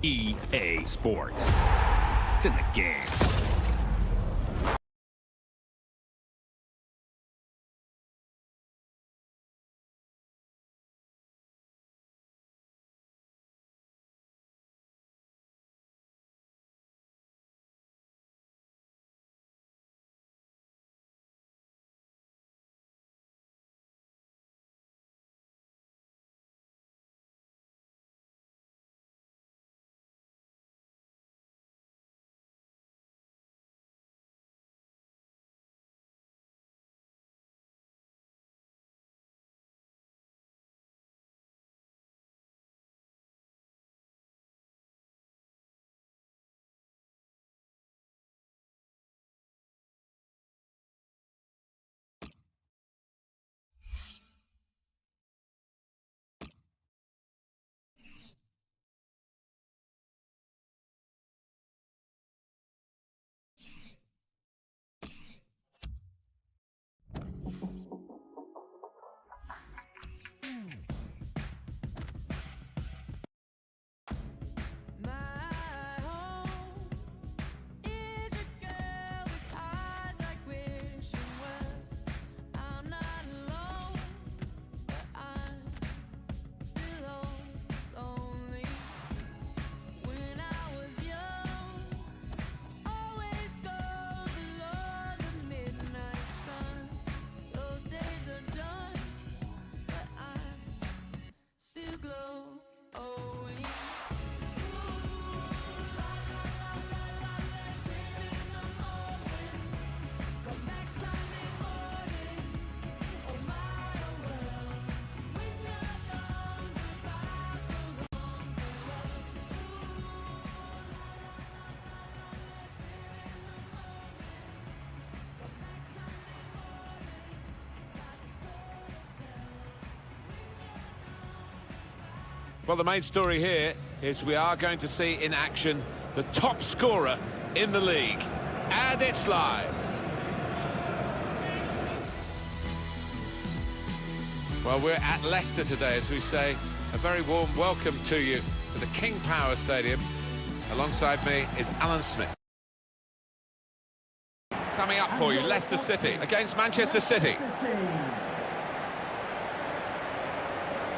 EA Sports. It's in the game. Well, the main story here is we are going to see in action the top scorer in the league. And it's live. Well, we're at Leicester today, as we say. A very warm welcome to you to the King Power Stadium. Alongside me is Alan Smith. Coming up for you, Leicester City against Manchester City.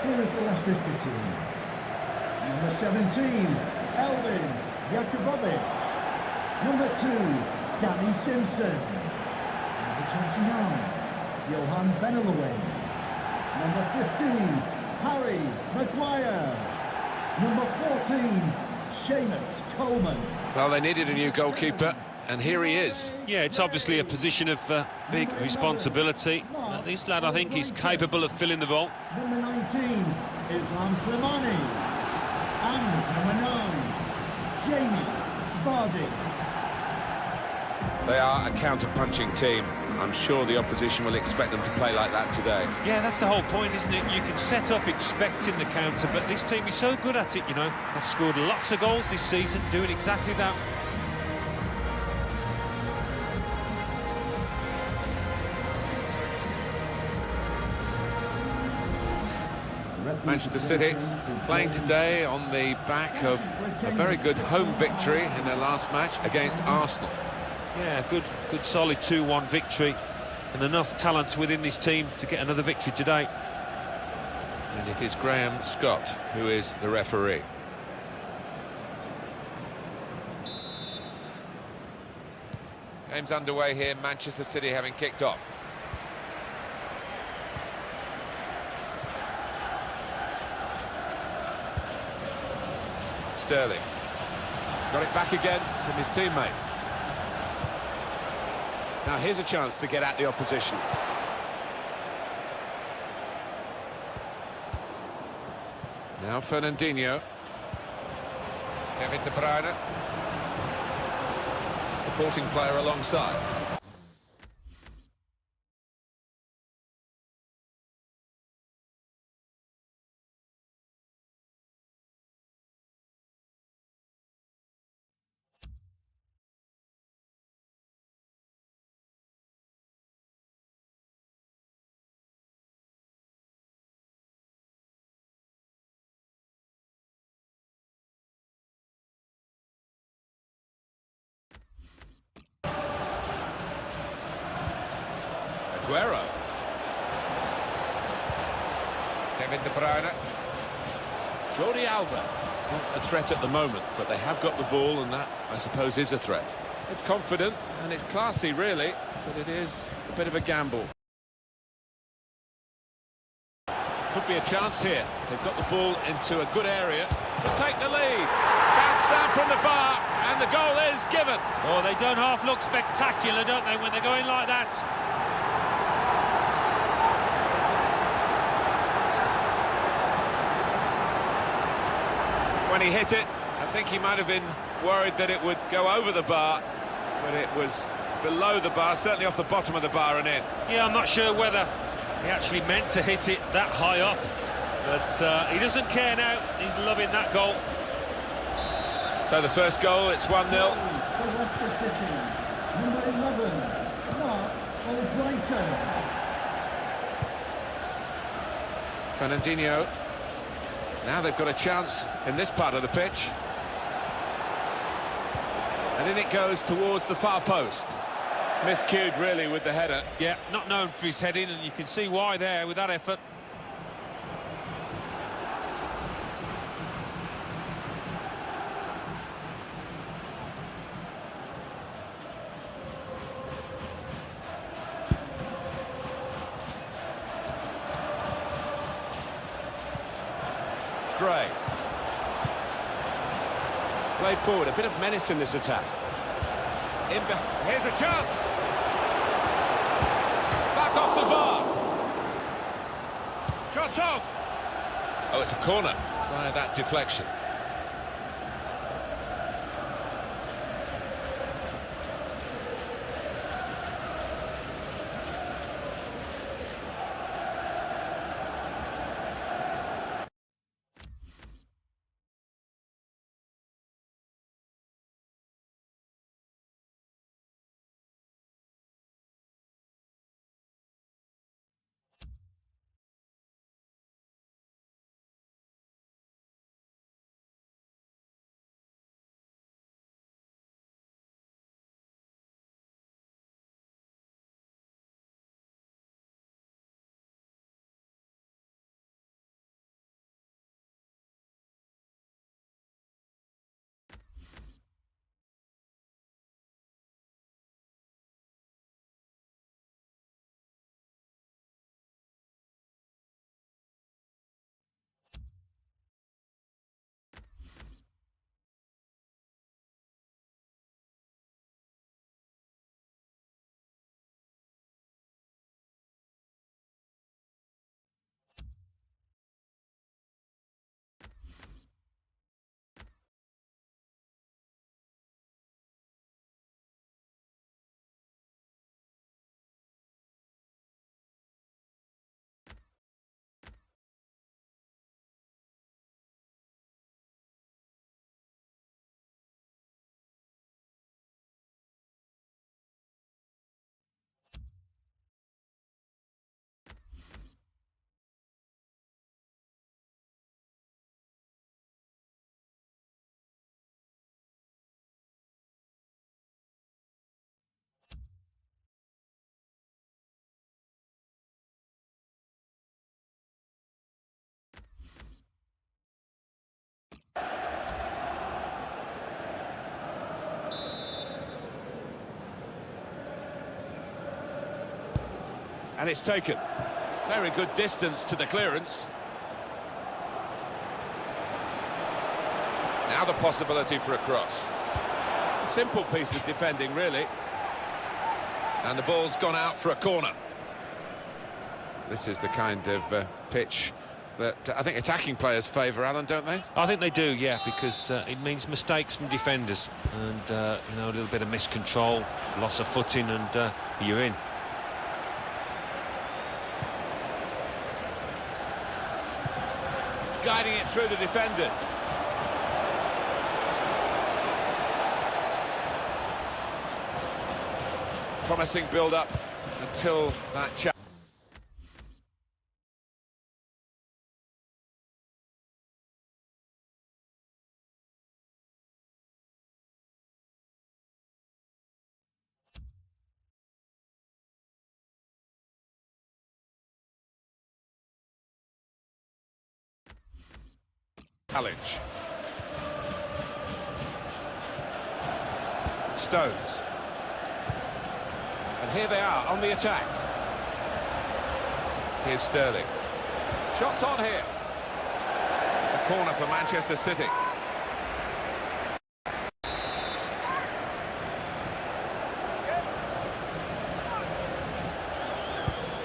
Here is the Leicester City. Number 17, Elvin Jakubovic. Number 2, Danny Simpson. Number 29, Johan Benelaway. Number 15, Harry Maguire. Number 14, Seamus Coleman. Well, they needed a new goalkeeper, and here he is. Yeah, it's obviously a position of big responsibility. This lad, I think, is capable of filling the role. Number 19, Islam Slimani. And number 9, Jamie Vardy. They are a counter-punching team. I'm sure the opposition will expect them to play like that today. Yeah, that's the whole point, isn't it? You can set up expecting the counter, but this team is so good at it, you know. They've scored lots of goals this season, doing exactly that. Manchester City playing today on the back of a very good home victory in their last match against Arsenal. Yeah, good solid 2-1 victory, and enough talent within this team to get another victory today. And it is Graham Scott who is the referee. Game's underway here, Manchester City having kicked off. Sterling got it back again from his teammate. Now here's a chance to get at the opposition. Now Fernandinho. Kevin De Bruyne. Supporting player alongside. Aguero. Kevin De Bruyne. Jordi Alba. Not a threat at the moment, but they have got the ball, and that, I suppose, is a threat. It's confident, and it's classy, really, but it is a bit of a gamble. Could be a chance here. They've got the ball into a good area to take the lead. Bounce down from the bar, and the goal is given. Oh, they don't half look spectacular, don't they, when they're going like that? When he hit it, I think he might have been worried that it would go over the bar, but it was below the bar, certainly off the bottom of the bar and in. Yeah, I'm not sure whether he actually meant to hit it that high up, but he doesn't care now. He's loving that goal. So the first goal, it's 1-0. For Leicester City, number 11, Mark Albrighton. Fernandinho. Now they've got a chance in this part of the pitch. And in it goes towards the far post. Miscued, really, with the header. Yeah, not known for his heading, and you can see why there with that effort. Gray. Played forward, a bit of menace in this attack. Here's a chance! Back off the bar! Shot off! Oh, it's a corner via that deflection. And it's taken. Very good distance to the clearance. Now the possibility for a cross. A simple piece of defending, really. And the ball's gone out for a corner. This is the kind of pitch that I think attacking players favour, Alan, don't they? I think they do, yeah, because it means mistakes from defenders and, you know, a little bit of miscontrol, loss of footing, and you're in. Guiding it through the defenders. Promising build-up until that chance. challenge. Stones. And here they are on the attack. Here's Sterling. Shots on here. It's a corner for Manchester City.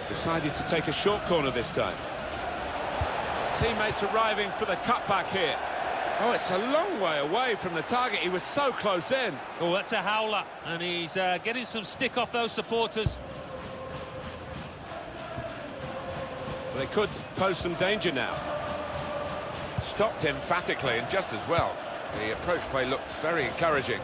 Decided to take a short corner this time. Teammates arriving for the cutback here. Oh, it's a long way away from the target. He was so close in. Oh, that's a howler, and he's getting some stick off those supporters. They could pose some danger now. Stopped emphatically and just as well. The approach play looked very encouraging.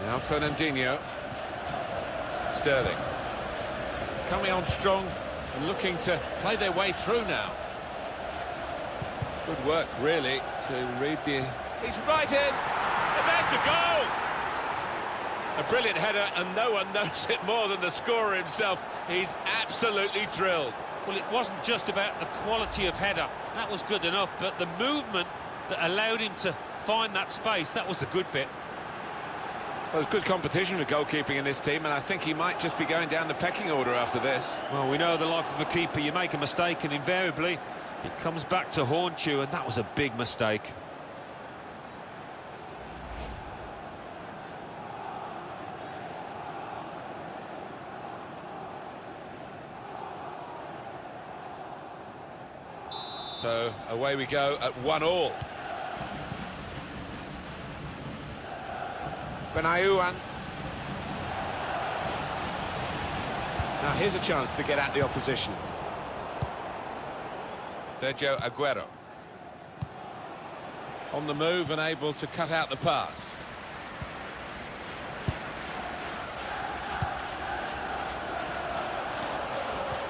Now Fernandinho. Sterling. Coming on strong and looking to play their way through now. Good work, really, to read the... He's right in! And there's the goal! A brilliant header, and no one knows it more than the scorer himself. He's absolutely thrilled. Well, it wasn't just about the quality of header. That was good enough, but the movement that allowed him to find that space, that was the good bit. Well, there's good competition for goalkeeping in this team, and I think he might just be going down the pecking order after this. Well, we know the life of a keeper. You make a mistake, and invariably it comes back to haunt you, and that was a big mistake. So away we go at 1-1. Benayoun. Now here's a chance to get at the opposition. Sergio Aguero. On the move and able to cut out the pass.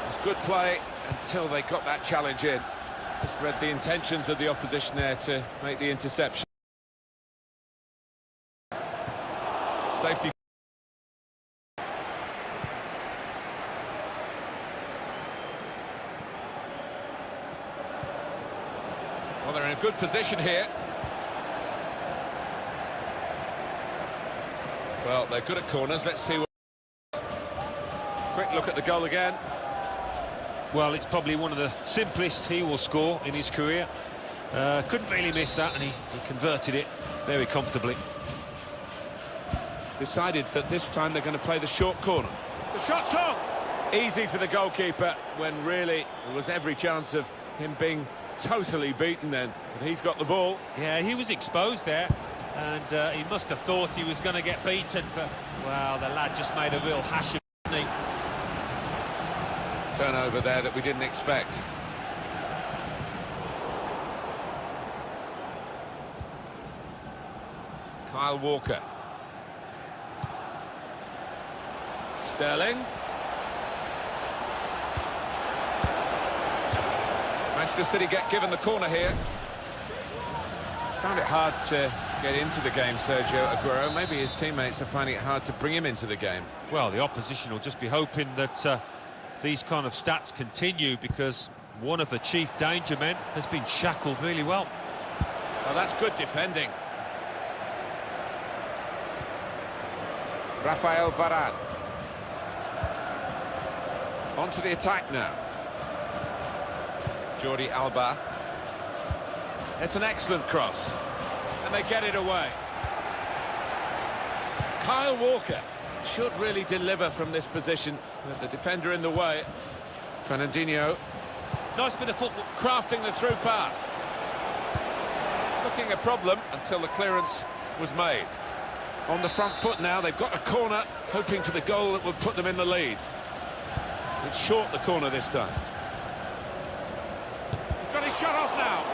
It's good play until they got that challenge in. Just read the intentions of the opposition there to make the interception. Safety. Well, they're in a good position here. Well, they're good at corners. Let's see what... Quick look at the goal again. Well, it's probably one of the simplest he will score in his career. Couldn't really miss that, and he converted it very comfortably. Decided that this time they're going to play the short corner. The shot's on! Easy for the goalkeeper, when really there was every chance of him being totally beaten then. But he's got the ball. Yeah, he was exposed there, and he must have thought he was going to get beaten, but, well, the lad just made a real hash of it, didn't he? Turnover there that we didn't expect. Kyle Walker. Sterling. Manchester City get given the corner here. Found it hard to get into the game, Sergio Aguero. Maybe his teammates are finding it hard to bring him into the game. Well, the opposition will just be hoping that these kind of stats continue, because one of the chief danger men has been shackled really well. Well, that's good defending. Rafael Varane. On to the attack now. Jordi Alba. It's an excellent cross. And they get it away. Kyle Walker should really deliver from this position, with the defender in the way. Fernandinho. Nice bit of football. Crafting the through pass. Looking a problem until the clearance was made. On the front foot now, they've got a corner, hoping for the goal that would put them in the lead. It's short, the corner this time. He's got his shot off now.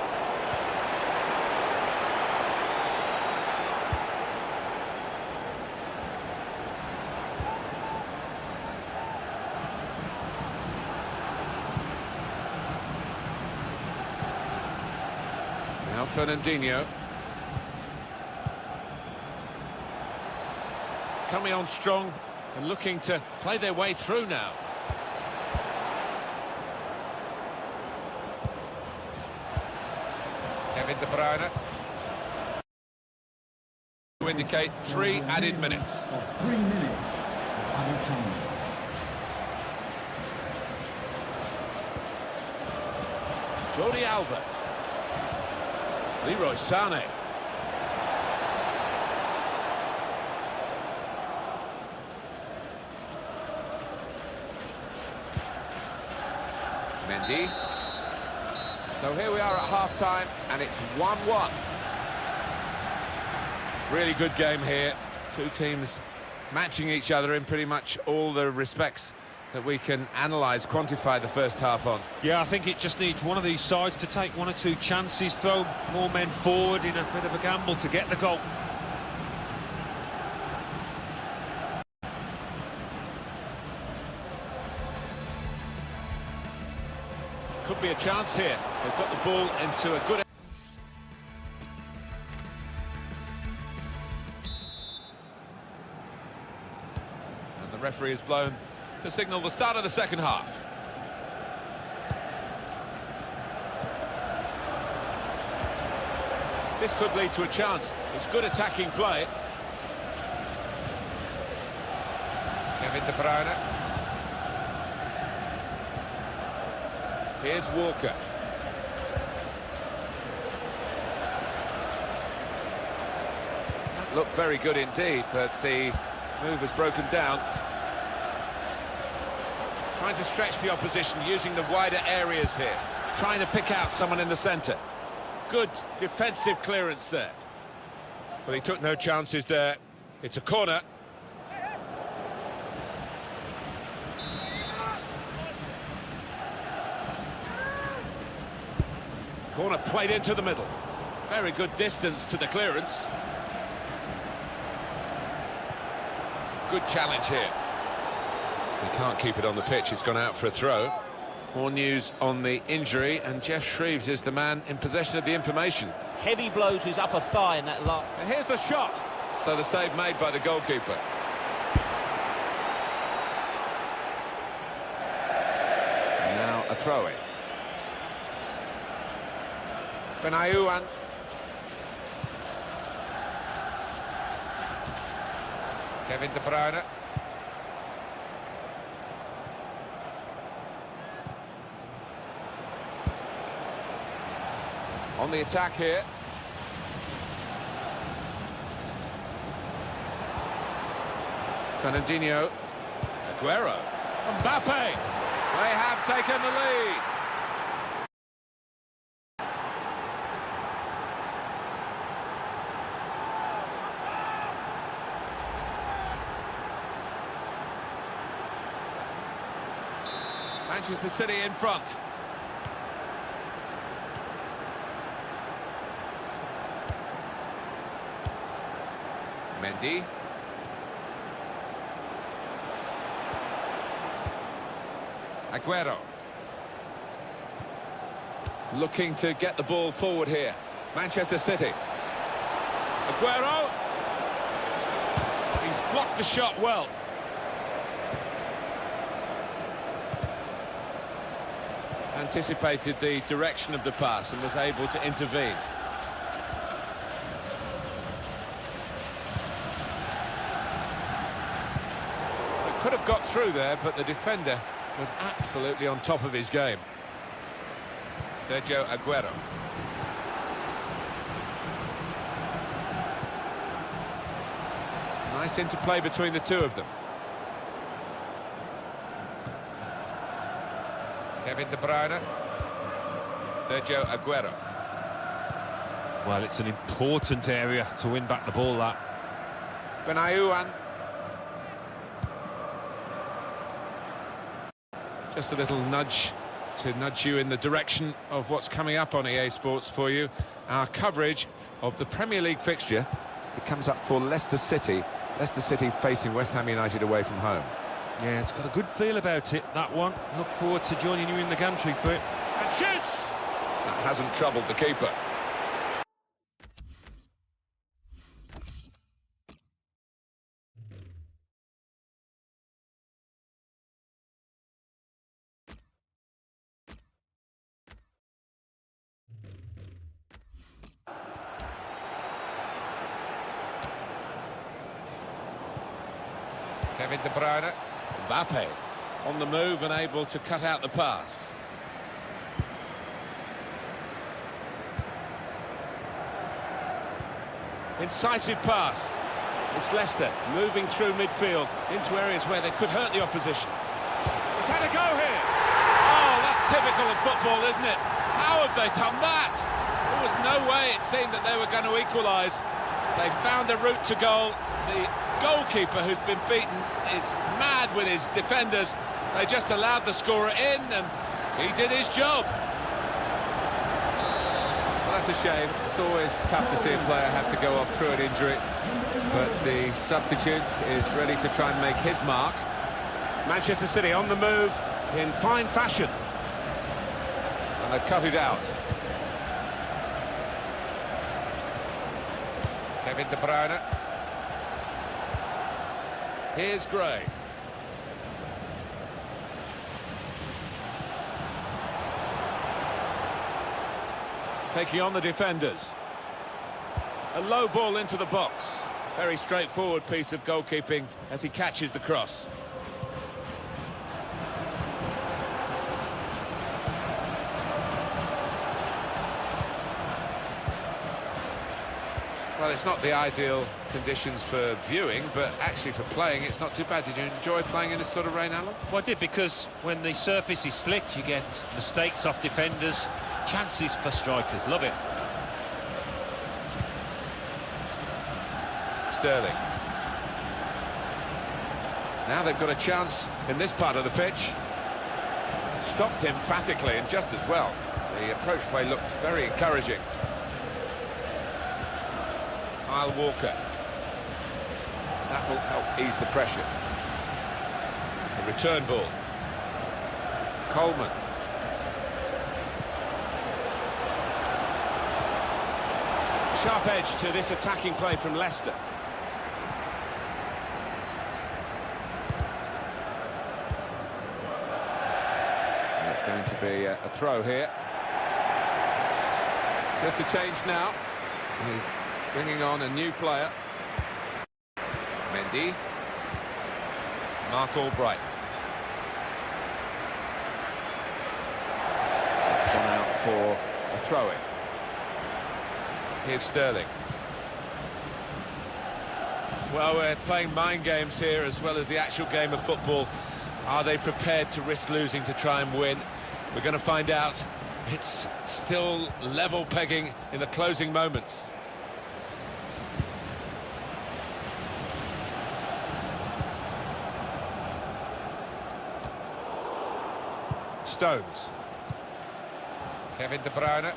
Now Fernandinho. coming on strong and looking to play their way through now. Kevin De Bruyne. To indicate 3 added minutes. 3 minutes of added time. Jordi Alba. Leroy Sané. Mendy. So here we are at half-time, and it's 1-1. Really good game here. Two teams matching each other in pretty much all the respects that we can analyse, quantify the first half on. Yeah, I think it just needs one of these sides to take 1 or 2 chances, throw more men forward in a bit of a gamble to get the goal. Could be a chance here. They've got the ball into a good... And the referee has blown to signal the start of the second half. This could lead to a chance. It's good attacking play. Kevin De Bruyne. Here's Walker. That looked very good indeed, but the move was broken down. Trying to stretch the opposition using the wider areas here. Trying to pick out someone in the centre. Good defensive clearance there. Well, he took no chances there. It's a corner. Corner played into the middle. Very good distance to the clearance. Good challenge here. He can't keep it on the pitch, it's gone out for a throw. More news on the injury, and Jeff Shreves is the man in possession of the information. Heavy blow to his upper thigh in that lot. And here's the shot. So the save made by the goalkeeper. Now a throw-in. Benayoun. Kevin De Bruyne. On the attack here. Fernandinho. Aguero. Mbappe. They have taken the lead. Manchester City in front. Mendy. Aguero. Looking to get the ball forward here. Manchester City. Aguero. He's blocked the shot well. Anticipated the direction of the pass and was able to intervene. It could have got through there, but the defender was absolutely on top of his game. Sergio Aguero. Nice interplay between the two of them. Kevin De Bruyne. Sergio Aguero. Well, it's an important area to win back the ball, that. Benayoun. Just a little nudge to nudge you in the direction of what's coming up on EA Sports for you. Our coverage of the Premier League fixture. It comes up for Leicester City. Leicester City facing West Ham United away from home. Yeah, it's got a good feel about it, that one. Look forward to joining you in the gantry for it. And shoots! That hasn't troubled the keeper. Kevin De Bruyne. Mbappe on the move and able to cut out the pass. Incisive pass. It's Leicester moving through midfield into areas where they could hurt the opposition. He's had a go here. Oh, that's typical of football, isn't it? How have they done that? There was no way it seemed that they were going to equalise. They found a route to goal. The goalkeeper, who's been beaten, is mad with his defenders. They just allowed the scorer in, and he did his job. Well, that's a shame. It's always tough to see a player have to go off through an injury. But the substitute is ready to try and make his mark. Manchester City on the move in fine fashion. And they've cut it out. Kevin De Bruyne. Here's Gray. Taking on the defenders. A low ball into the box. Very straightforward piece of goalkeeping as he catches the cross. Well, it's not the ideal conditions for viewing, but actually for playing, it's not too bad. Did you enjoy playing in this sort of rain, Alan? Well, I did, because when the surface is slick, you get mistakes off defenders, chances for strikers. Love it. Sterling. Now they've got a chance in this part of the pitch. Stopped emphatically and just as well. The approach play looked very encouraging. Kyle Walker. That will help ease the pressure. The return ball. Coleman. Sharp edge to this attacking play from Leicester. It's going to be a throw here. Just a change now. He's bringing on a new player. Mendy. Mark Albright. It's gone out for a throw-in. Here's Sterling. Well, we're playing mind games here as well as the actual game of football. Are they prepared to risk losing to try and win? We're going to find out. It's still level pegging in the closing moments. Stones. Kevin De Bruyne.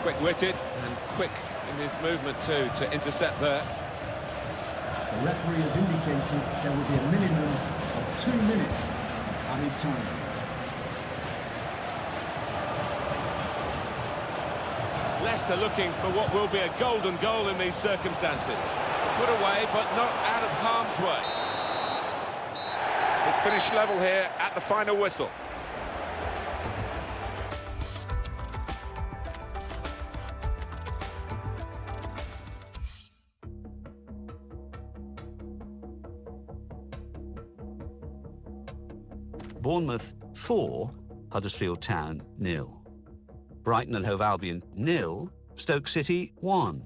Quick-witted and quick in his movement too to intercept there. The referee has indicated there will be a minimum of 2 minutes added time. Leicester looking for what will be a golden goal in these circumstances. Put away, but not out of harm's way. It's finished level here at the final whistle. Bournemouth 4, Huddersfield Town 0. Brighton and Hove Albion 0, Stoke City 1.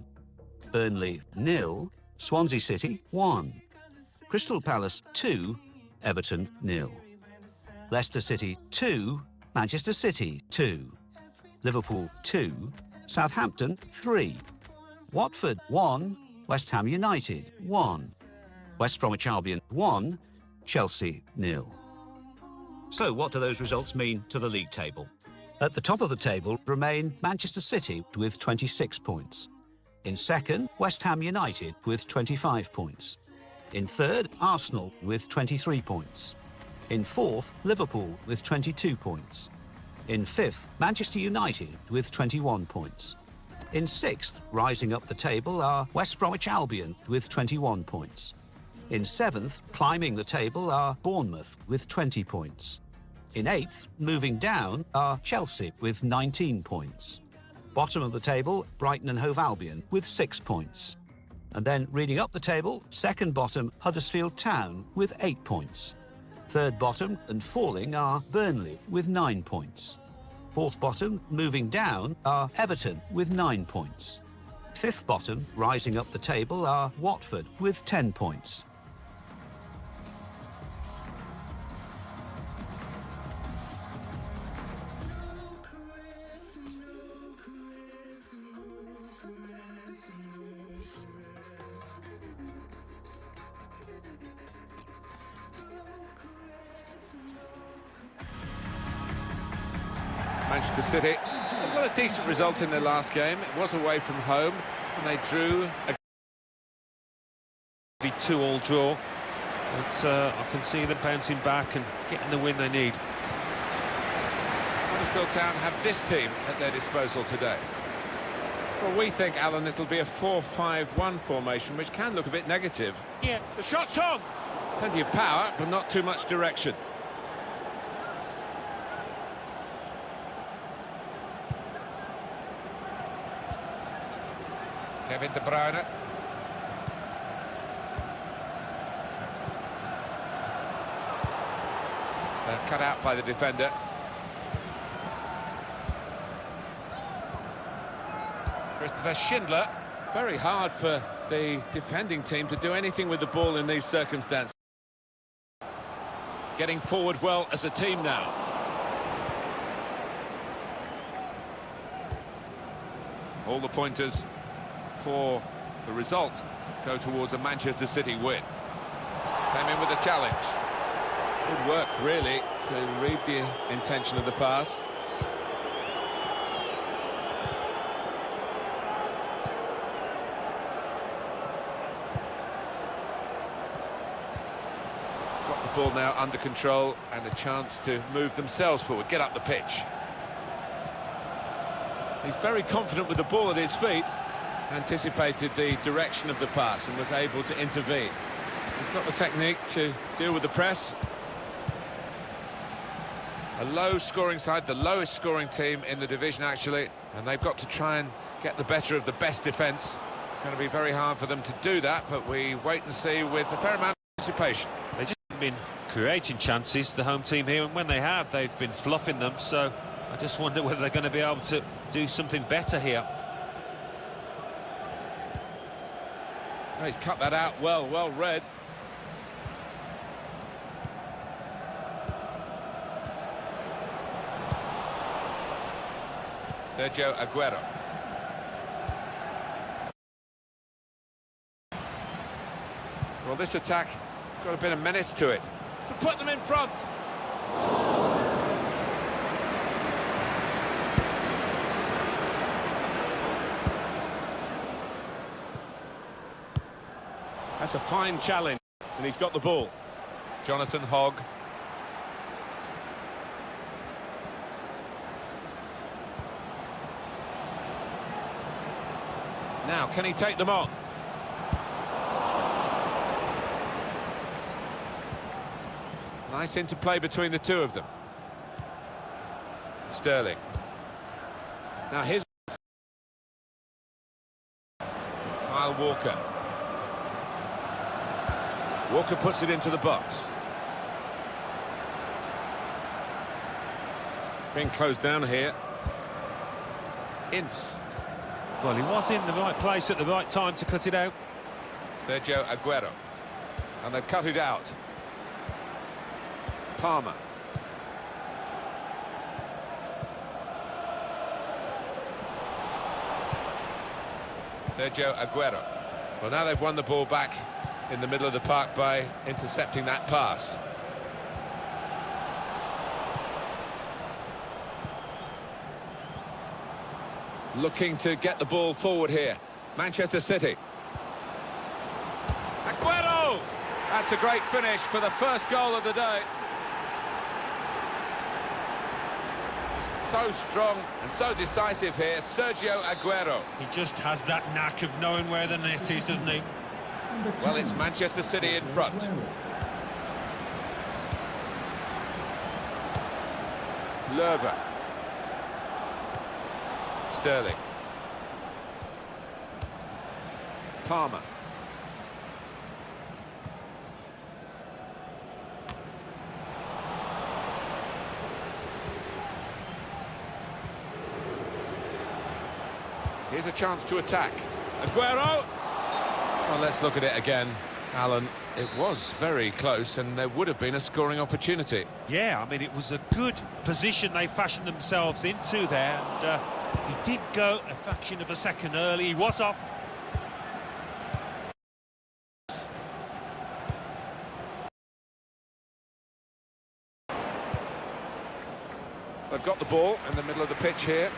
Burnley 0, Swansea City 1. Crystal Palace 2, Everton 0. Leicester City 2, Manchester City 2. Liverpool 2, Southampton 3. Watford 1, West Ham United 1. West Bromwich Albion 1, Chelsea 0. So what do those results mean to the league table? At the top of the table remain Manchester City with 26 points. In second, West Ham United with 25 points. In third, Arsenal with 23 points. In fourth, Liverpool with 22 points. In fifth, Manchester United with 21 points. In sixth, rising up the table, are West Bromwich Albion with 21 points. In seventh, climbing the table, are Bournemouth with 20 points. In eighth, moving down, are Chelsea with 19 points. Bottom of the table, Brighton and Hove Albion with 6 points. And then reading up the table, second bottom, Huddersfield Town with 8 points. Third bottom and falling are Burnley with 9 points. Fourth bottom, moving down, are Everton with 9 points. Fifth bottom, rising up the table, are Watford with 10 points. Manchester City have got a decent result in their last game. It was away from home, and they drew a... Be 2-2 draw, but I can see them bouncing back and getting the win they need. Huddersfield Town have this team at their disposal today. Well, we think, Alan, it'll be a 4-5-1 formation, which can look a bit negative. Yeah. The shot's on! Plenty of power, but not too much direction. Kevin De Bruyne. They're cut out by the defender. Christopher Schindler. Very hard for the defending team to do anything with the ball in these circumstances. Getting forward well as a team now. All the pointers for the result go towards a Manchester City win. Came in with a challenge. Good work, really, to read the intention of the pass. Got the ball now under control and a chance to move themselves forward, get up the pitch. He's very confident with the ball at his feet, anticipated the direction of the pass and was able to intervene. He's got the technique to deal with the press. A low-scoring side, the lowest-scoring team in the division, actually, and they've got to try and get the better of the best defence. It's going to be very hard for them to do that, but we wait and see with a fair amount of anticipation. They've just been creating chances, the home team here, and when they have, they've been fluffing them, so I just wonder whether they're going to be able to do something better here. Oh, he's cut that out well read. Sergio Aguero. Well, this attack has got a bit of menace to it. To put them in front. That's a fine challenge, and he's got the ball. Jonathan Hogg. Now, can he take them on? Nice interplay between the two of them. Sterling. Now here's Kyle Walker. Walker puts it into the box. Being closed down here. Ince. Well, he was in the right place at the right time to cut it out. Sergio Aguero. And they've cut it out. Palmer. Sergio Aguero. Well, now they've won the ball back in the middle of the park by intercepting that pass. Looking to get the ball forward here. Manchester City. Aguero! That's a great finish for the first goal of the day. So strong and so decisive here, Sergio Aguero. He just has that knack of knowing where the net is, doesn't he? Well, it's Manchester City in front. Lerver. Sterling. Palmer. Here's a chance to attack. Aguero! Well, let's look at it again, Alan. It was very close, and there would have been a scoring opportunity. Yeah, I mean, it was a good position they fashioned themselves into there, and he did go a fraction of a second early. He was off. They've got the ball in the middle of the pitch here.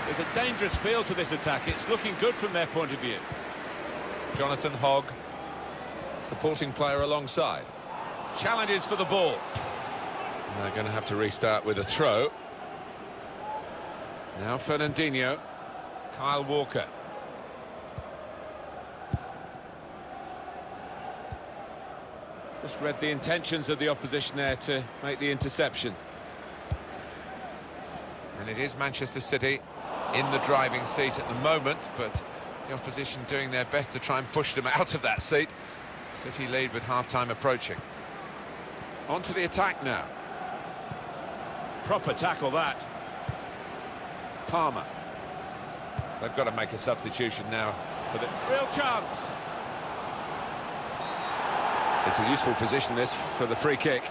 There's a dangerous feel to this attack. It's looking good from their point of view. Jonathan Hogg, supporting player alongside. Challenges for the ball. And they're going to have to restart with a throw. Now Fernandinho. Kyle Walker. Just read the intentions of the opposition there to make the interception. And it is Manchester City in the driving seat at the moment, but the opposition doing their best to try and push them out of that seat. City lead with half-time approaching. On to the attack now. Proper tackle, that. Palmer. They've got to make a substitution now for the Real chance. It's a useful position, this, for the free kick.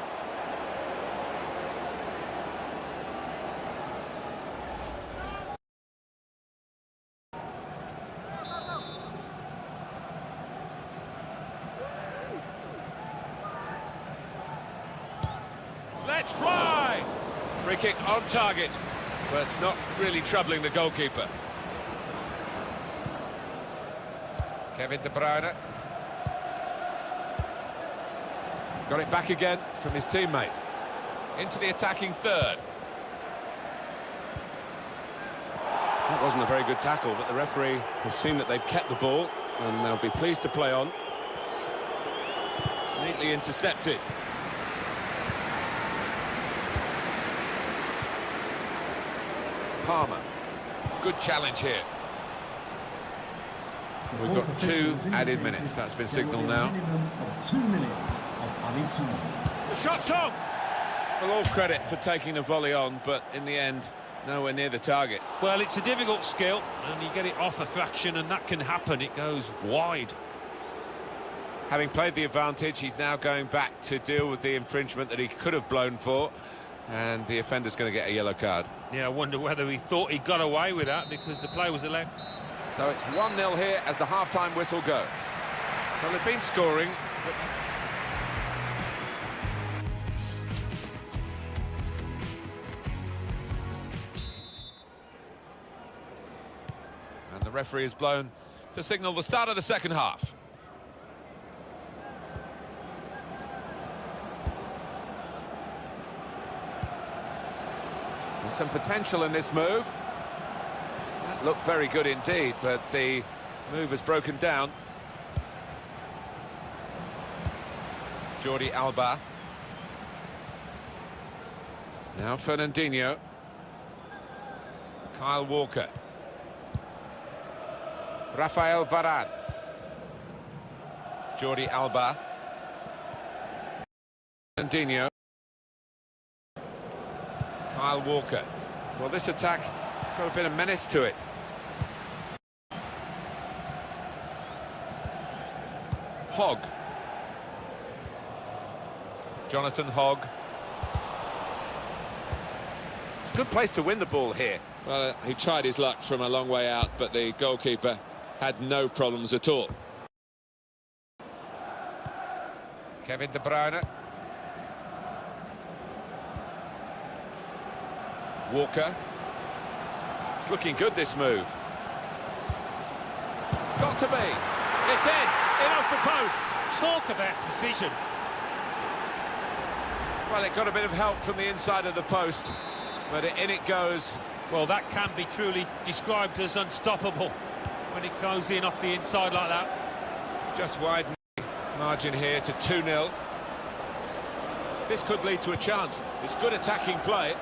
Let's fly! Free kick on target, but not really troubling the goalkeeper. Kevin De Bruyne. He's got it back again from his teammate. Into the attacking third. That wasn't a very good tackle, but the referee has seen that they've kept the ball, and they'll be pleased to play on. Neatly intercepted. Palmer. Good challenge here. We've got 2 added minutes. That's been signalled now. Minimum of 2 minutes of added time. The shot's on! Well, all credit for taking the volley on, but in the end, nowhere near the target. Well, it's a difficult skill, and you get it off a fraction, and that can happen. It goes wide. Having played the advantage, he's now going back to deal with the infringement that he could have blown for, and the offender's going to get a yellow card. Yeah, I wonder whether he thought he got away with that because the play was allowed. So it's 1-0 here as the half-time whistle goes. Well, they've been scoring, but... And the referee has blown to signal the start of the second half. There's some potential in this move. That looked very good indeed, but the move has broken down. Jordi Alba. Now Fernandinho. Kyle Walker. Rafael Varane. Jordi Alba. Fernandinho. Kyle Walker. Well, this attack has got a bit of menace to it. Hogg. Jonathan Hogg. It's a good place to win the ball here. Well, he tried his luck from a long way out, but the goalkeeper had no problems at all. Kevin De Bruyne. Walker. It's looking good, this move. Got to be. It's in off the post. Talk about precision. Well, it got a bit of help from the inside of the post, but in it goes. Well, that can be truly described as unstoppable when it goes in off the inside like that. Just widening margin here to 2-0. This could lead to a chance. It's good attacking play.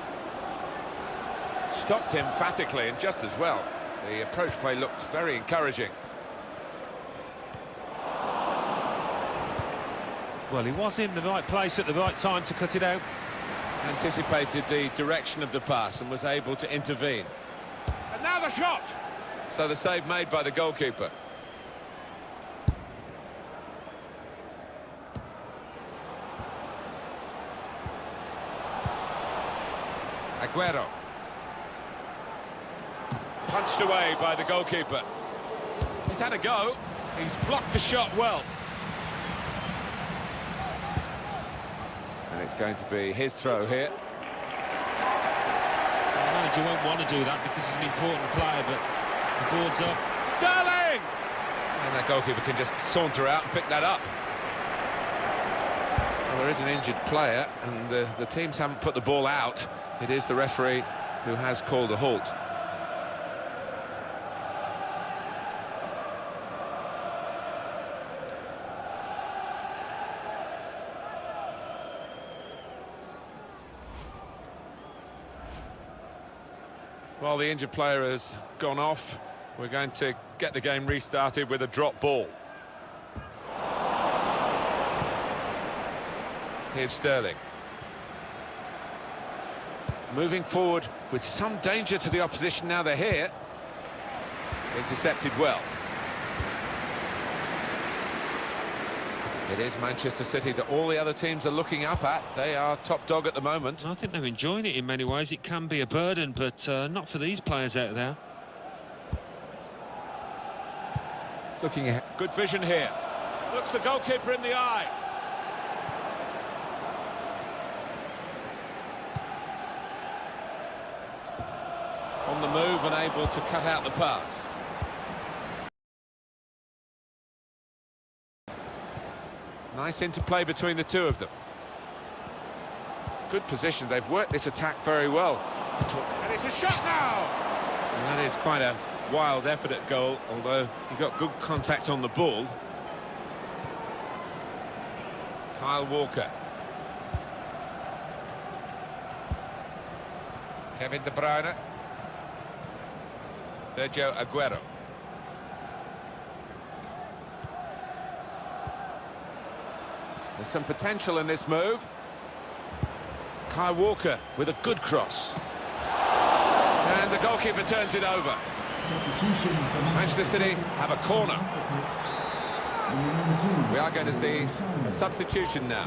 Stopped emphatically and just as well. The approach play looked very encouraging. Well, he was in the right place at the right time to cut it out. Anticipated the direction of the pass and was able to intervene. And now the shot! So the save made by the goalkeeper. Aguero. Punched away by the goalkeeper. He's had a go. He's blocked the shot well. And it's going to be his throw here. The manager won't want to do that because he's an important player, but the board's up. Sterling! And that goalkeeper can just saunter out and pick that up. Well, there is an injured player, and the teams haven't put the ball out. It is the referee who has called a halt. Well, the injured player has gone off. We're going to get the game restarted with a drop ball. Here's Sterling. Moving forward with some danger to the opposition now they're here. Intercepted well. It is Manchester City that all the other teams are looking up at. They are top dog at the moment. I think they're enjoying it in many ways. It can be a burden, but not for these players out there. Looking ahead. Good vision here. Looks the goalkeeper in the eye. On the move and able to cut out the pass. Nice interplay between the two of them. Good position. They've worked this attack very well. And it's a shot now! And that is quite a wild effort at goal, although he got good contact on the ball. Kyle Walker. Kevin De Bruyne. Sergio Aguero. There's some potential in this move. Kyle Walker with a good cross. And the goalkeeper turns it over. Manchester City have a corner. We are going to see a substitution now.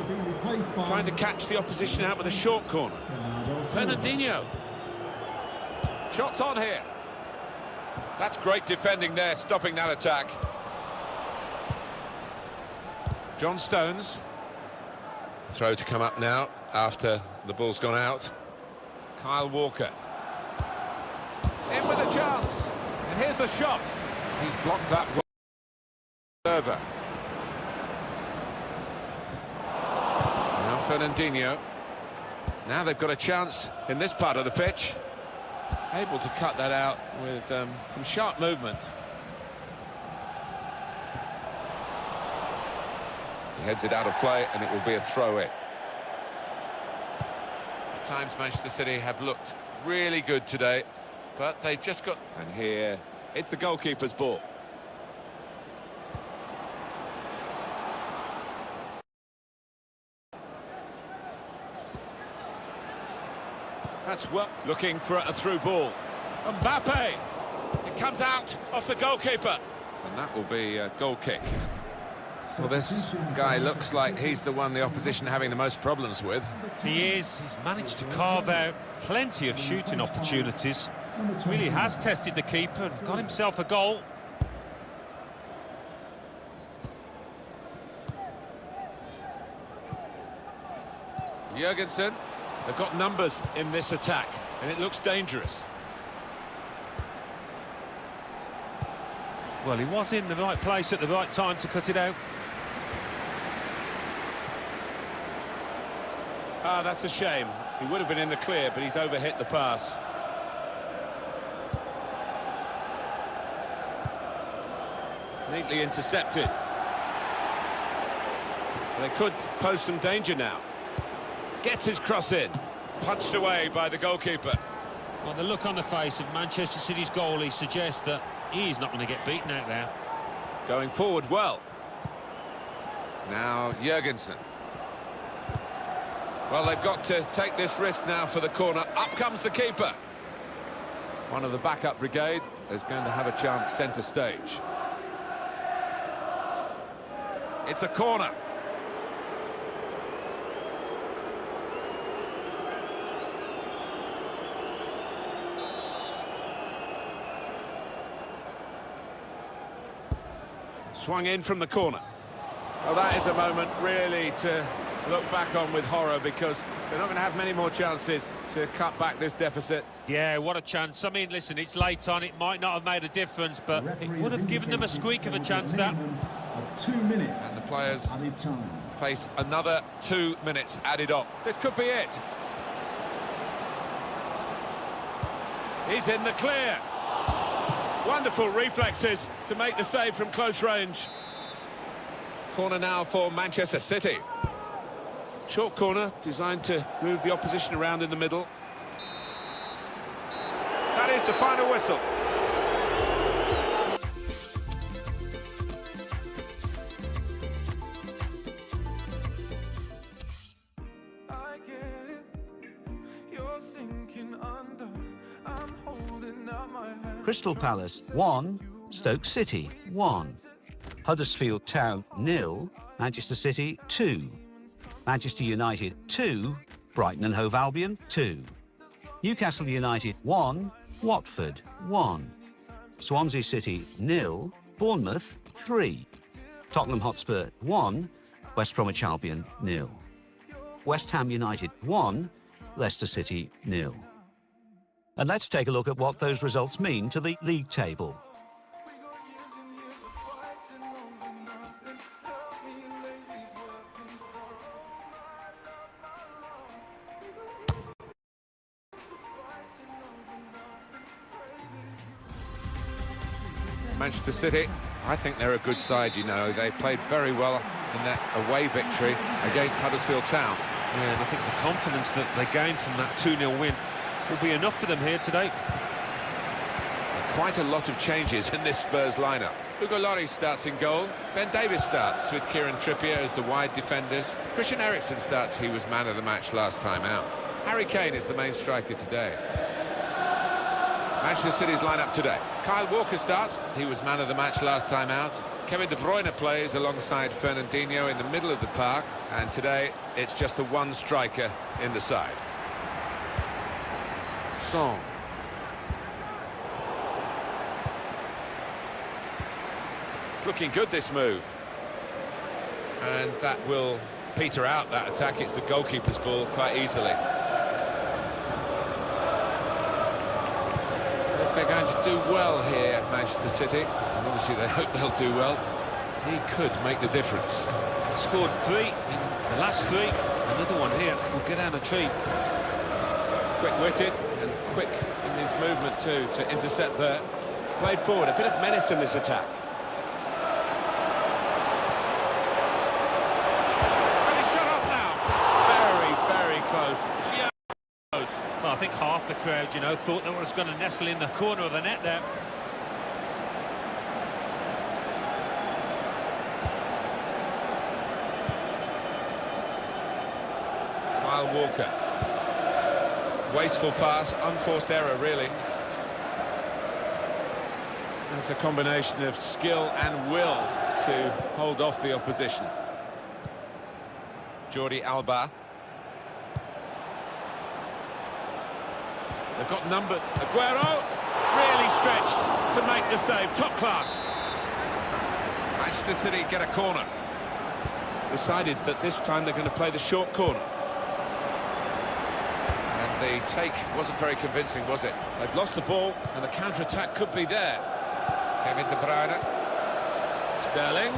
Trying to catch the opposition out with a short corner. Fernandinho. Shots on here. That's great defending there, stopping that attack. John Stones. Throw to come up now after the ball's gone out. Kyle Walker. In with a chance. And here's the shot. He blocked that one. Server. Now Fernandinho. Now they've got a chance in this part of the pitch. Able to cut that out with some sharp movement. He heads it out of play and it will be a throw-in. At times Manchester City have looked really good today, but they've just got... And here, it's the goalkeeper's ball. That's well, looking for a through ball. Mbappe! It comes out off the goalkeeper. And that will be a goal kick. Well, this guy looks like he's the one the opposition are having the most problems with. He is. He's managed to carve out plenty of shooting opportunities. Really has tested the keeper and got himself a goal. Jurgensen. They've got numbers in this attack, and it looks dangerous. Well, he was in the right place at the right time to cut it out. Ah, that's a shame. He would have been in the clear, but he's overhit the pass. Neatly intercepted. They could pose some danger now. Gets his cross in. Punched away by the goalkeeper. Well, the look on the face of Manchester City's goalie suggests that he's not going to get beaten out there. Going forward well. Now Jurgensen. Well, they've got to take this risk now for the corner. Up comes the keeper. One of the backup brigade. is going to have a chance centre stage. It's a corner. Swung in from the corner. Well, that is a moment really to look back on with horror, because they're not going to have many more chances to cut back this deficit. Yeah, what a chance. I mean, listen, it's late on, it might not have made a difference, but it would have given them a squeak of a chance, that. Of 2 minutes. And the players added time. face another 2 minutes added on. This could be it. He's in the clear. Wonderful reflexes to make the save from close range. Corner now for Manchester City. Short corner, designed to move the opposition around in the middle. That is the final whistle. I get it. You're sinking under. I'm holding out my hand. Crystal Palace 1, Stoke City 1. Huddersfield Town 0, Manchester City 2. Manchester United 2, Brighton and Hove Albion 2. Newcastle United 1, Watford 1. Swansea City 0, Bournemouth 3. Tottenham Hotspur 1, West Bromwich Albion 0. West Ham United 1, Leicester City 0. And let's take a look at what those results mean to the league table. Manchester City, I think they're a good side, you know. They played very well in that away victory against Huddersfield Town. Yeah, and I think the confidence that they gained from that 2-0 win will be enough for them here today. Quite a lot of changes in this Spurs lineup. Hugo Lloris starts in goal. Ben Davies starts with Kieran Trippier as the wide defenders. Christian Eriksen starts. He was man of the match last time out. Harry Kane is the main striker today. Manchester City's lineup today. Kyle Walker starts. He was man of the match last time out. Kevin De Bruyne plays alongside Fernandinho in the middle of the park. And today, it's just the one striker in the side. Son. It's looking good, this move. And that will peter out that attack. It's the goalkeeper's ball quite easily. They're going to do well here, Manchester City, and obviously they hope they'll do well. He could make the difference. Scored 3 in the last 3. Another one here will get down a tree. Quick-witted and quick in his movement too to intercept there. Played forward, a bit of menace in this attack. And he's shut off now. Very, very close. Well, I think half the crowd, you know, thought that was going to nestle in the corner of the net there. Kyle Walker. Wasteful pass, unforced error, really. That's a combination of skill and will to hold off the opposition. Jordi Alba. They've got number. Aguero, really stretched to make the save. Top class. Manchester City get a corner. Decided that this time they're going to play the short corner. And the take wasn't very convincing, was it? They've lost the ball, and the counter-attack could be there. Kevin De Bruyne. Sterling.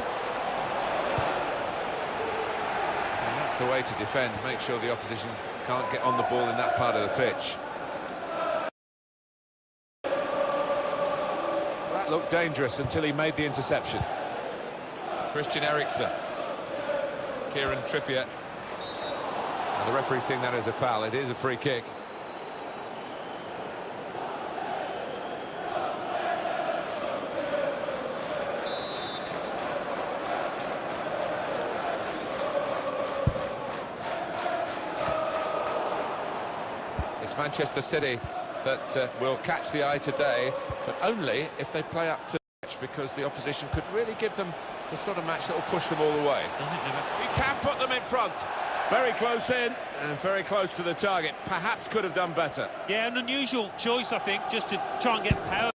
And that's the way to defend. Make sure the opposition can't get on the ball in that part of the pitch. Looked dangerous until he made the interception. Christian Eriksen. Kieran Trippier. And the referee's seeing that as a foul. It is a free kick. It's Manchester City that will catch the eye today, but only if they play up to the match, because the opposition could really give them the sort of match that will push them all the way. He can put them in front. Very close in and very close to the target. Perhaps could have done better. Yeah, an unusual choice, I think, just to try and get power.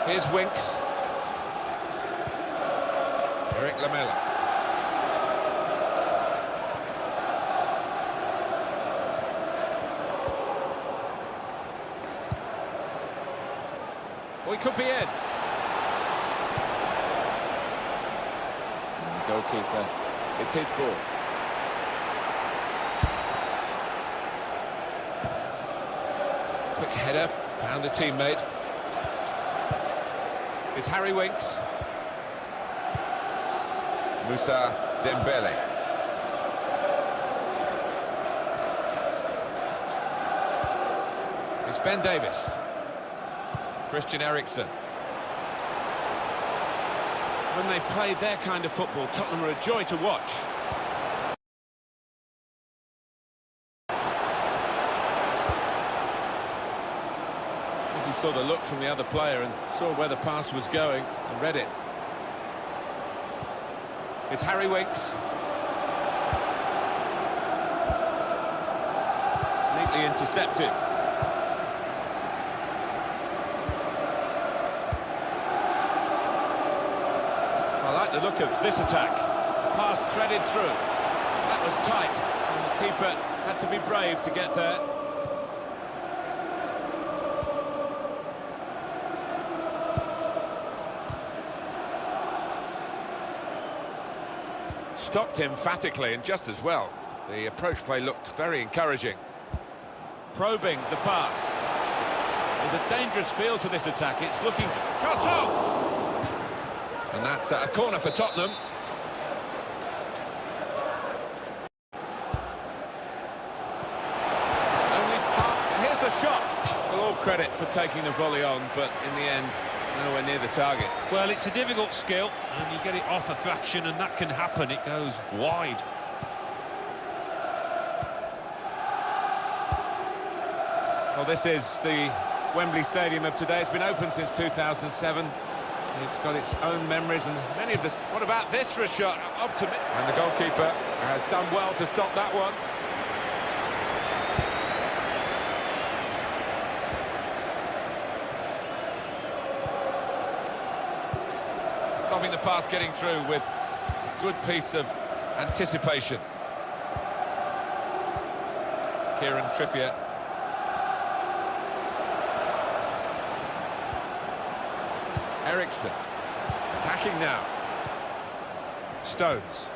Here's Winks. Eric Lamela. Well, he could be in. And the goalkeeper, it's his ball. Quick header, found a teammate. It's Harry Winks. Moussa Dembele. It's Ben Davis. Christian Eriksen. When they play their kind of football, Tottenham are a joy to watch. He saw the look from the other player and saw where the pass was going and read it. It's Harry Winks. Neatly intercepted. I like the look of this attack. The pass threaded through. That was tight. And the keeper had to be brave to get there. Stopped emphatically and just as well. The approach play looked very encouraging. Probing the pass. There's a dangerous feel to this attack. It's looking... Shots on! And that's a corner for Tottenham. Here's the shot. Well, all credit for taking the volley on, but in the end, nowhere near the target. Well, it's a difficult skill, and you get it off a fraction, and that can happen. It goes wide. Well, this is the Wembley Stadium of today. It's been open since 2007. It's got its own memories, and many of this... What about this for a shot? Optimistic. And the goalkeeper has done well to stop that one. Stopping the pass getting through with a good piece of anticipation. Kieran Trippier. Eriksen. Attacking now. Stones.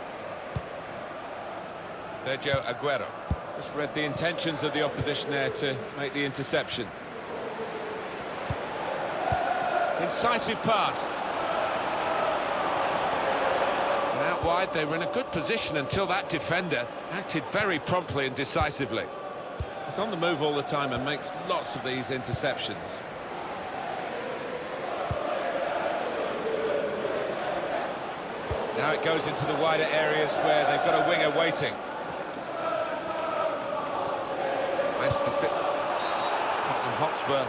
Sergio Aguero. Just read the intentions of the opposition there to make the interception. Incisive pass. And out wide, they were in a good position until that defender acted very promptly and decisively. He's on the move all the time and makes lots of these interceptions. Now it goes into the wider areas where they've got a winger waiting. Leicester City. Tottenham Hotspur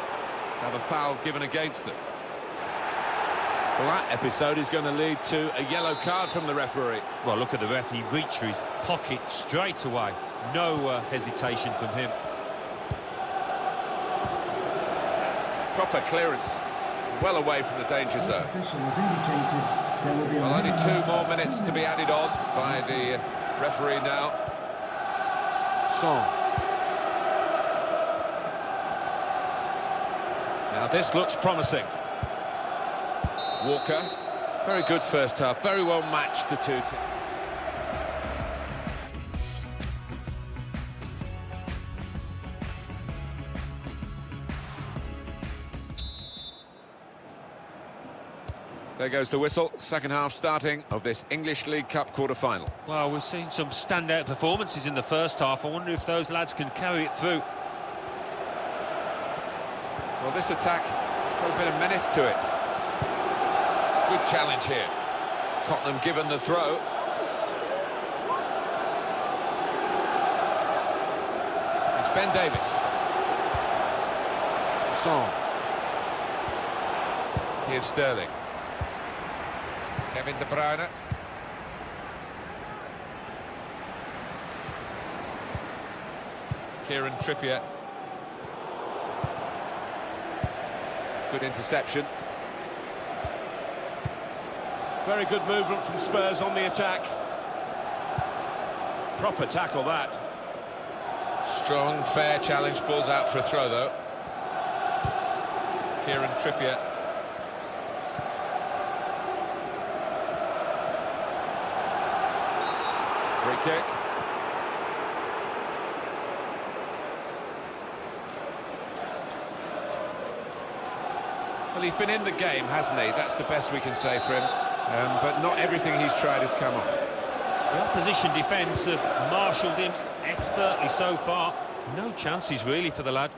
have a foul given against them. Well, that episode is going to lead to a yellow card from the referee. Well, look at the ref. He reached for his pocket straight away. No hesitation from him. That's proper clearance. Well away from the danger zone. Well, only 2 more minutes to be added on by the referee now. Son. Now this looks promising. Walker. Very good first half. Very well matched, the two teams. There goes the whistle. Second half starting of this English League Cup quarter-final. Well, we've seen some standout performances in the first half. I wonder if those lads can carry it through. Well, this attack got a bit of menace to it. Good challenge here. Tottenham given the throw. It's Ben Davis. Song. Here's Sterling. Kevin De Bruyne. Kieran Trippier. Good interception. Very good movement from Spurs on the attack. Proper tackle, that. Strong, fair challenge. Ball's out for a throw, though. Kieran Trippier. Free kick. Well, he's been in the game, hasn't he? That's the best we can say for him. But not everything he's tried has come off. The opposition defence have marshalled him expertly so far. No chances really for the lad.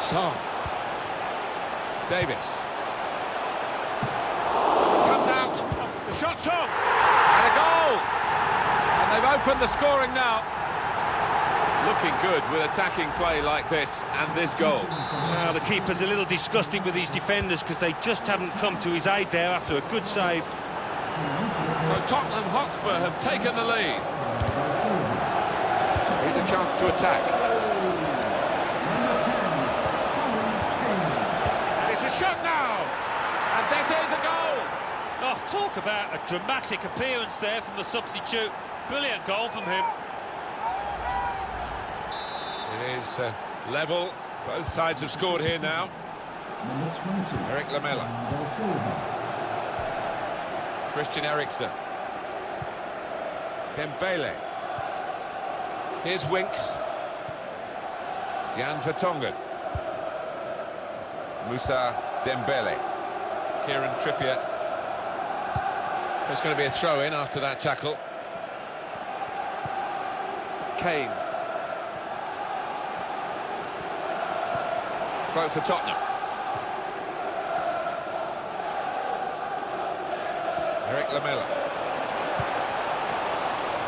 Song. Davis. Comes out. The shot's on. And a goal. And they've opened the scoring now. Looking good with attacking play like this and this goal. Now the keeper's a little disgusted with his defenders because they just haven't come to his aid there after a good save. So Tottenham Hotspur have taken the lead. Here's a chance to attack. And it's a shot now. And this is a goal. Oh, talk about a dramatic appearance there from the substitute. Brilliant goal from him. It is level. Both sides have scored here now. Number 20. Eric Lamela. Christian Eriksen. Dembele. Here's Winks. Jan Vertonghen. Moussa Dembele. Kieran Trippier. There's going to be a throw-in after that tackle. Kane. Throw for Tottenham. Eric Lamela.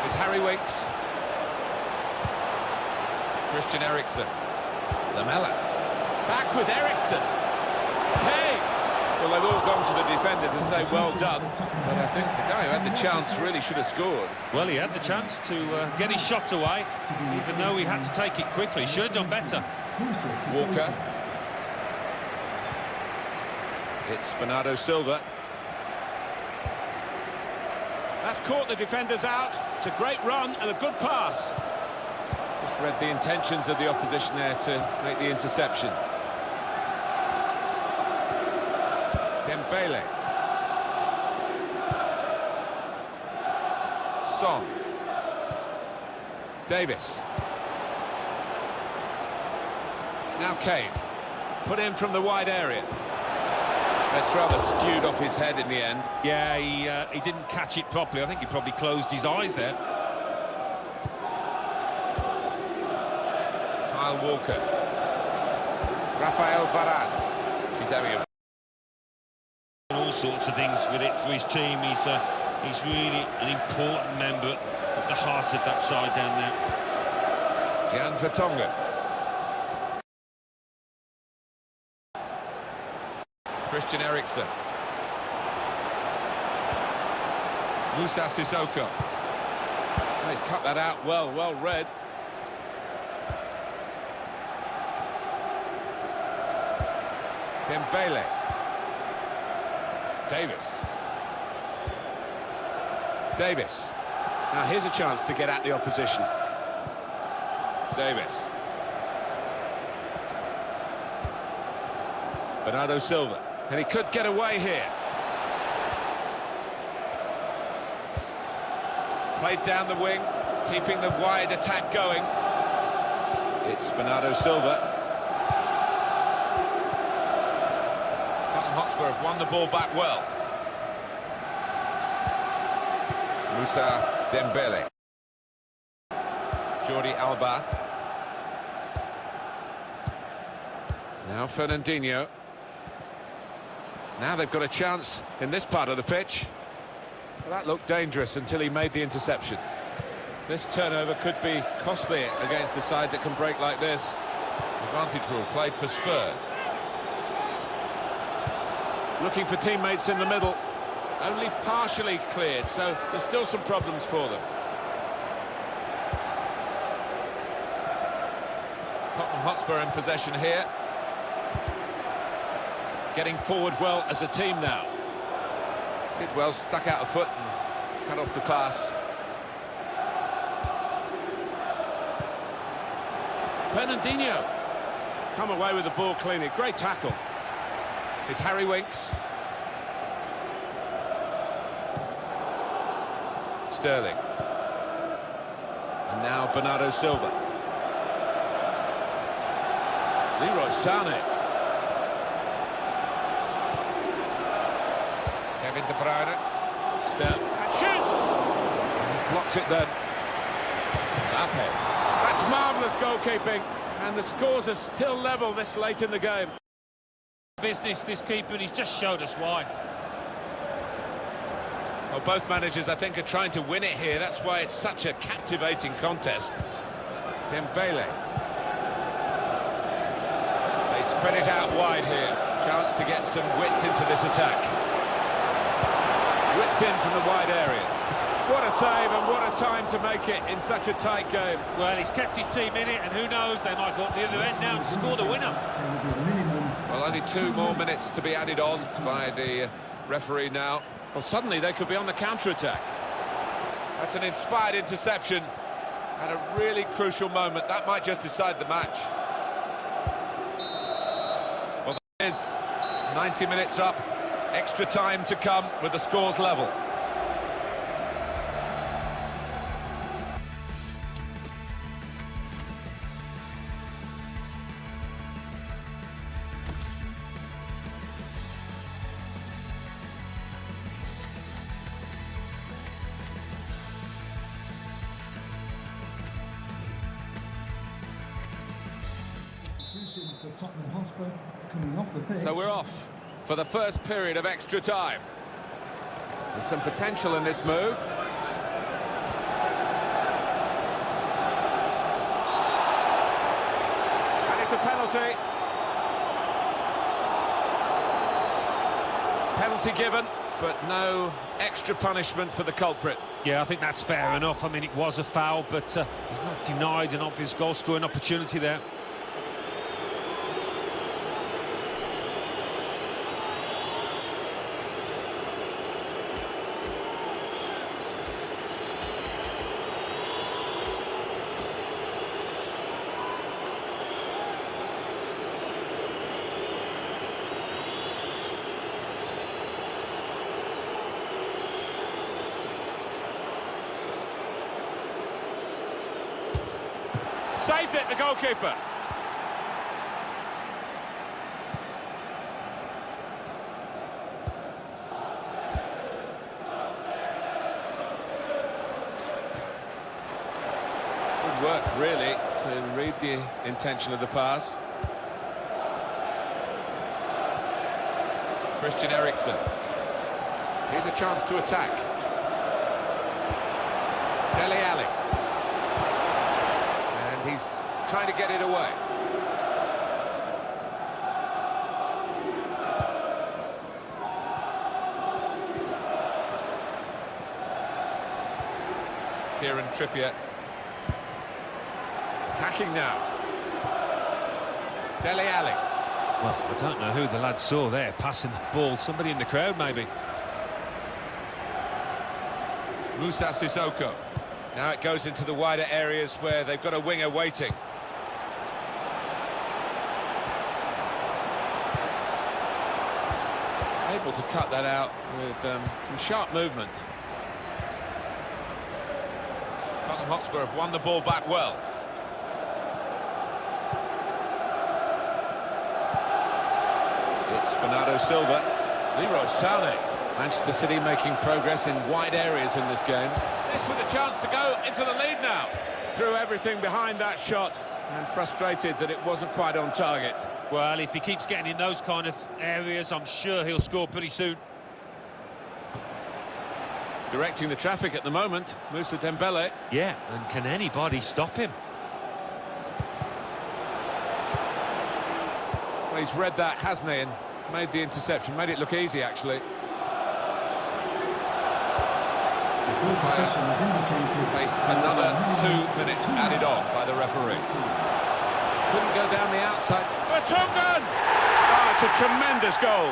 It's Harry Winks. Christian Eriksen. Lamela. Back with Eriksen. Kane. Well, they've all gone to the defender to say well done. But I think the guy who had the chance really should have scored. Well, he had the chance to get his shot away, even though he had to take it quickly. Should have done better. Walker. It's Bernardo Silva. That's caught the defenders out. It's a great run and a good pass. Just read the intentions of the opposition there to make the interception. Dembele. Son. Davis. Now Kane. Put in from the wide area. That's rather skewed off his head in the end. Yeah, he didn't catch it properly. I think he probably closed his eyes there. Kyle Walker. Rafael Varane. He's having a... All sorts of things with it for his team. He's really an important member of the heart of that side down there. Jan Vertonghen. Christian Eriksen. Moussa Sissoko. Oh, he's cut that out well read. Dembele. Davis. Now here's a chance to get at the opposition. Davis. Bernardo Silva. And he could get away here. Played down the wing, keeping the wide attack going. It's Bernardo Silva. Tottenham Hotspur have won the ball back well. Moussa Dembele. Jordi Alba. Now Fernandinho. Now they've got a chance in this part of the pitch. Well, that looked dangerous until he made the interception. This turnover could be costly against a side that can break like this. Advantage rule played for Spurs. Looking for teammates in the middle. Only partially cleared, so there's still some problems for them. Tottenham Hotspur in possession here. Getting forward well as a team now. Did well, stuck out a foot and cut off the pass. Fernandinho. Come away with the ball cleanly. Great tackle. It's Harry Winks. Sterling. And now Bernardo Silva. Leroy Sané. Kevin De Bruyne. Sterling. And shoots! Blocked it then. Mbappe. That's marvellous goalkeeping. And the scores are still level this late in the game. Business, this keeper, and he's just showed us why. Well, both managers, I think, are trying to win it here. That's why it's such a captivating contest. Dembele. They spread it out wide here. Chance to get some width into this attack. Whipped in from the wide area. What a save and what a time to make it in such a tight game. Well, he's kept his team in it, and who knows, they might go up the other end now and score the winner. There will be a minimum. Well, only 2 more minutes to be added on by the referee now. Well, suddenly they could be on the counter-attack. That's an inspired interception at a really crucial moment. That might just decide the match. Well, that is 90 minutes up. Extra time to come with the scores level. For Tottenham Hotspur coming off the pitch. So we're off for the first period of extra time. There's some potential in this move. And it's a penalty. Penalty given, but no extra punishment for the culprit. Yeah, I think that's fair enough. I mean, it was a foul, but he's not denied an obvious goal-scoring opportunity there. Saved it, the goalkeeper. Good work, really, to read the intention of the pass. Christian Eriksen. Here's a chance to attack. Dele Alli. And he's trying to get it away. Kieran Trippier. Attacking now. Dele Alli. Well, I don't know who the lad saw there passing the ball. Somebody in the crowd, maybe. Moussa Sissoko. Now it goes into the wider areas where they've got a winger waiting. Able to cut that out with some sharp movement. Tottenham Hotspur have won the ball back well. It's Bernardo Silva. Leroy Sané. Manchester City making progress in wide areas in this game. This with a chance to go into the lead now. Threw everything behind that shot and frustrated that it wasn't quite on target. Well, if he keeps getting in those kind of areas, I'm sure he'll score pretty soon. Directing the traffic at the moment, Moussa Dembele. Yeah, and can anybody stop him? Well, he's read that, hasn't he, and made the interception, made it look easy, actually. The goal position is indicated. Face another 2 minutes added on by the referee. Couldn't go down the outside. Vertonghen! Oh, it's a tremendous goal.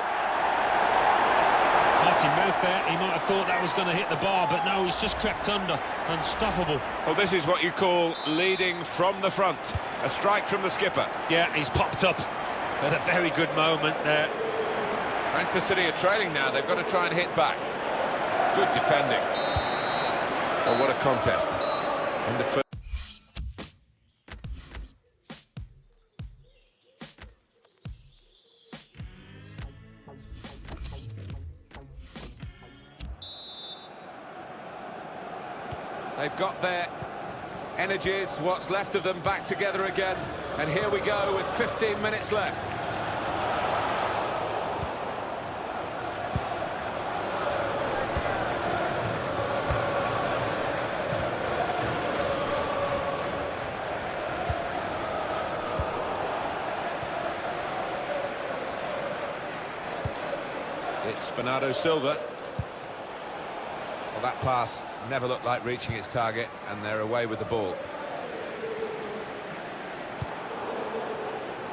Martin mouth there, he might have thought that was going to hit the bar, but no, he's just crept under. Unstoppable. Well, this is what you call leading from the front. A strike from the skipper. Yeah, he's popped up at a very good moment there. Manchester City are trailing now. They've got to try and hit back. Good defending. Oh, what a contest. In the first. They've got their energies, what's left of them, back together again. And here we go with 15 minutes left. It's Bernardo Silva. Well, that pass never looked like reaching its target, and they're away with the ball.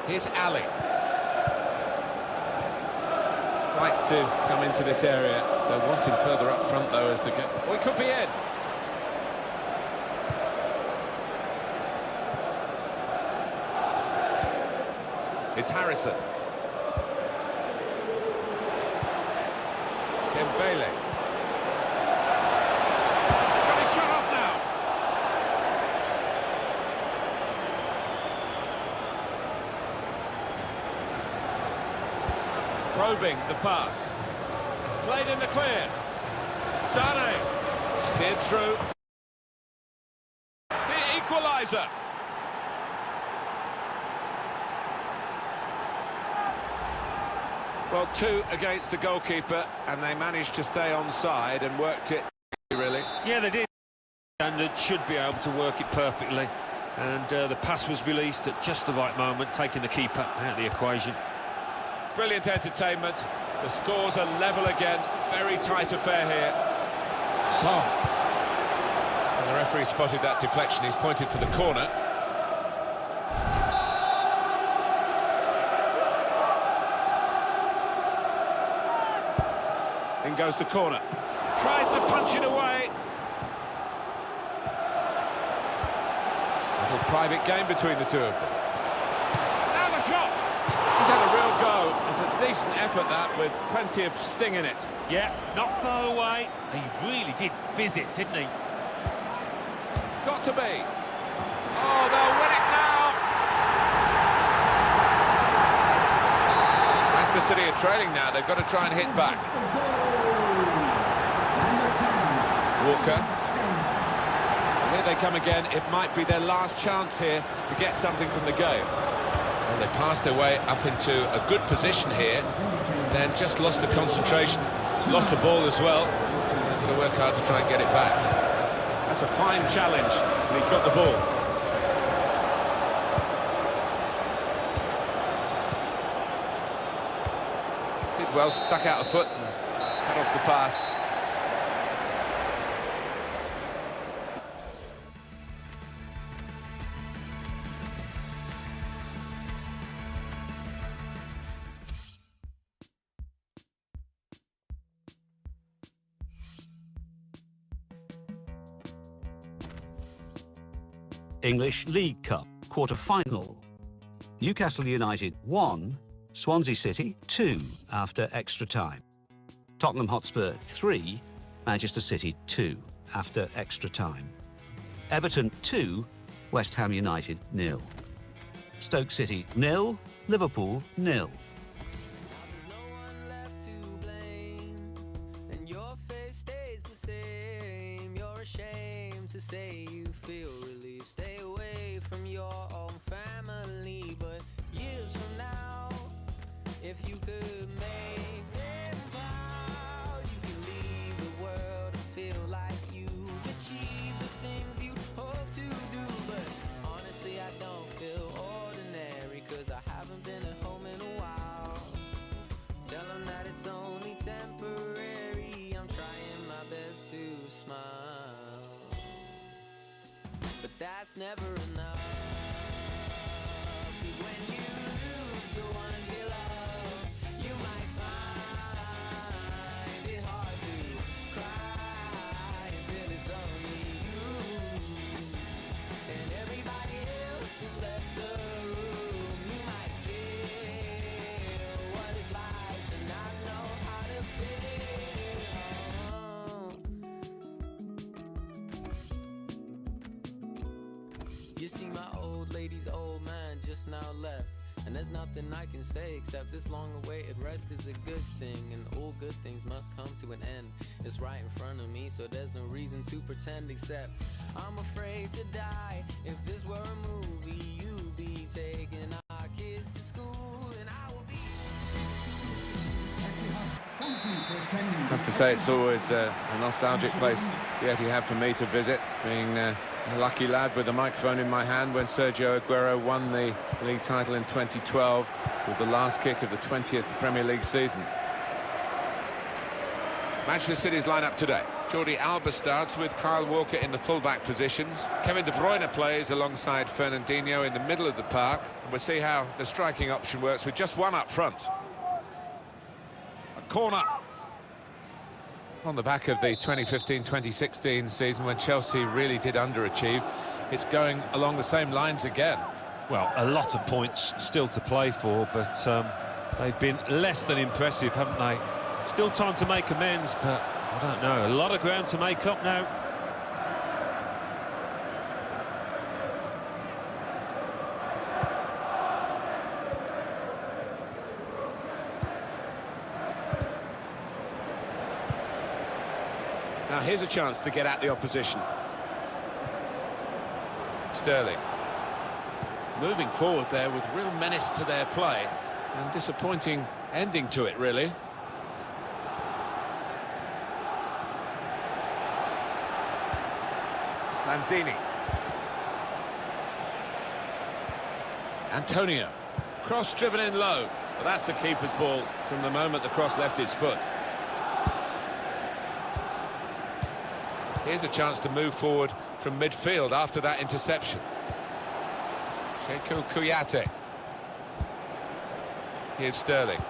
Here's Ali. Likes to come into this area. They'll want him further up front, though, as the game. Oh, he could be in. It's Harrison. Dembele. Got his shot off now. Probing the pass. Played in the clear. Sane. Steered through. The equaliser. Well, 2 against the goalkeeper, and they managed to stay onside and worked it, really. Yeah, they did. And it should be able to work it perfectly. And the pass was released at just the right moment, taking the keeper out of the equation. Brilliant entertainment. The scores are level again. Very tight affair here. Son. And the referee spotted that deflection. He's pointed for the corner. In goes the corner. Tries to punch it away. Little private game between the two of them. Now the shot! He's had a real go. It's a decent effort, that, with plenty of sting in it. Yeah, not far away. He really did fizz it, didn't he? Got to be. Oh, they'll win it now! Manchester City are trailing now. They've got to try and hit back. Walker. Here they come again. It might be their last chance here to get something from the game. Well, they passed their way up into a good position here, then just lost the concentration, lost the ball as well. They've got to work hard to try and get it back. That's a fine challenge, and he's got the ball. Did well, stuck out a foot and cut off the pass. English League Cup quarter-final. Newcastle United 1, Swansea City 2 after extra time. Tottenham Hotspur 3, Manchester City 2 after extra time. Everton 2, West Ham United 0. Stoke City 0, Liverpool 0. Say you feel relief, stay away from your own family, but years from now, if you could make them proud, you can leave the world and feel that's never enough. 'Cause when you lose the one you love, you might find it hard to cry until it's only you, and everybody else has left the room. You might feel what it's like to not know how to feel. You see, my old lady's old man just now left, and there's nothing I can say except this long-awaited rest is a good thing, and all good things must come to an end. It's right in front of me, so there's no reason to pretend, except I'm afraid to die. If this were a movie, you'd be taking our kids to school, and I will be... Thank you for attending. I have to say, it's always a nostalgic place, the Etihad, for me to visit, being a lucky lad with a microphone in my hand when Sergio Aguero won the league title in 2012 with the last kick of the 20th Premier League season. Manchester City's lineup today. Jordi Alba starts with Kyle Walker in the full-back positions. Kevin De Bruyne plays alongside Fernandinho in the middle of the park. And we'll see how the striking option works with just one up front. A corner. On the back of the 2015-2016 season when Chelsea really did underachieve, it's going along the same lines again. Well, a lot of points still to play for, but they've been less than impressive, haven't they? Still time to make amends, but I don't know. A lot of ground to make up now. Now here's a chance to get at the opposition. Sterling. Moving forward there with real menace to their play, and disappointing ending to it, really. Lanzini. Antonio. Cross driven in low. Well, that's the keeper's ball from the moment the cross left his foot. Here's a chance to move forward from midfield after that interception. Shekou Kouyaté. Here's Sterling.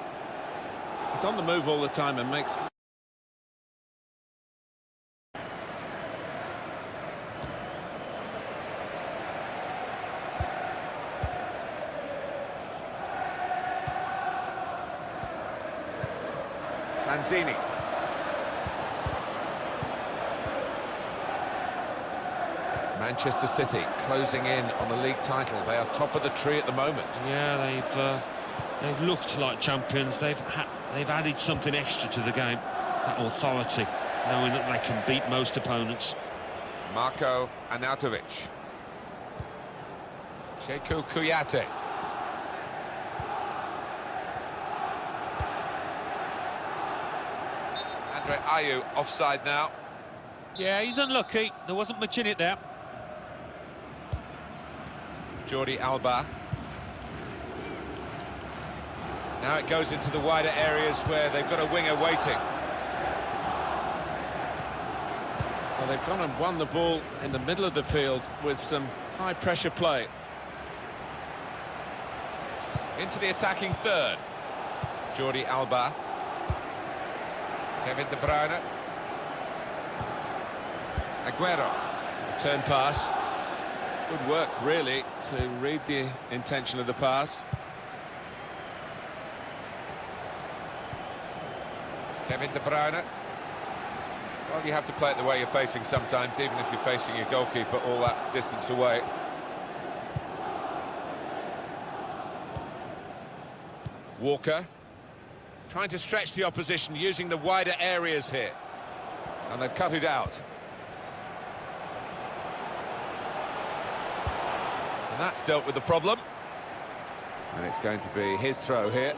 He's on the move all the time and makes... Lanzini. Manchester City closing in on the league title. They are top of the tree at the moment. Yeah, they've looked like champions. They've added something extra to the game. That authority, knowing that they can beat most opponents. Marco Arnautovic. Shekou Kouyaté. Andre Ayew offside now. Yeah, he's unlucky. There wasn't much in it there. Jordi Alba. Now it goes into the wider areas where they've got a winger waiting. Well, they've gone and won the ball in the middle of the field with some high-pressure play. Into the attacking third. Jordi Alba. Kevin De Bruyne. Aguero. Return pass. Good work, really, to read the intention of the pass. Kevin De Bruyne. Well, you have to play it the way you're facing sometimes, even if you're facing your goalkeeper all that distance away. Walker. Trying to stretch the opposition, using the wider areas here. And they've cut it out. And that's dealt with the problem. And it's going to be his throw here.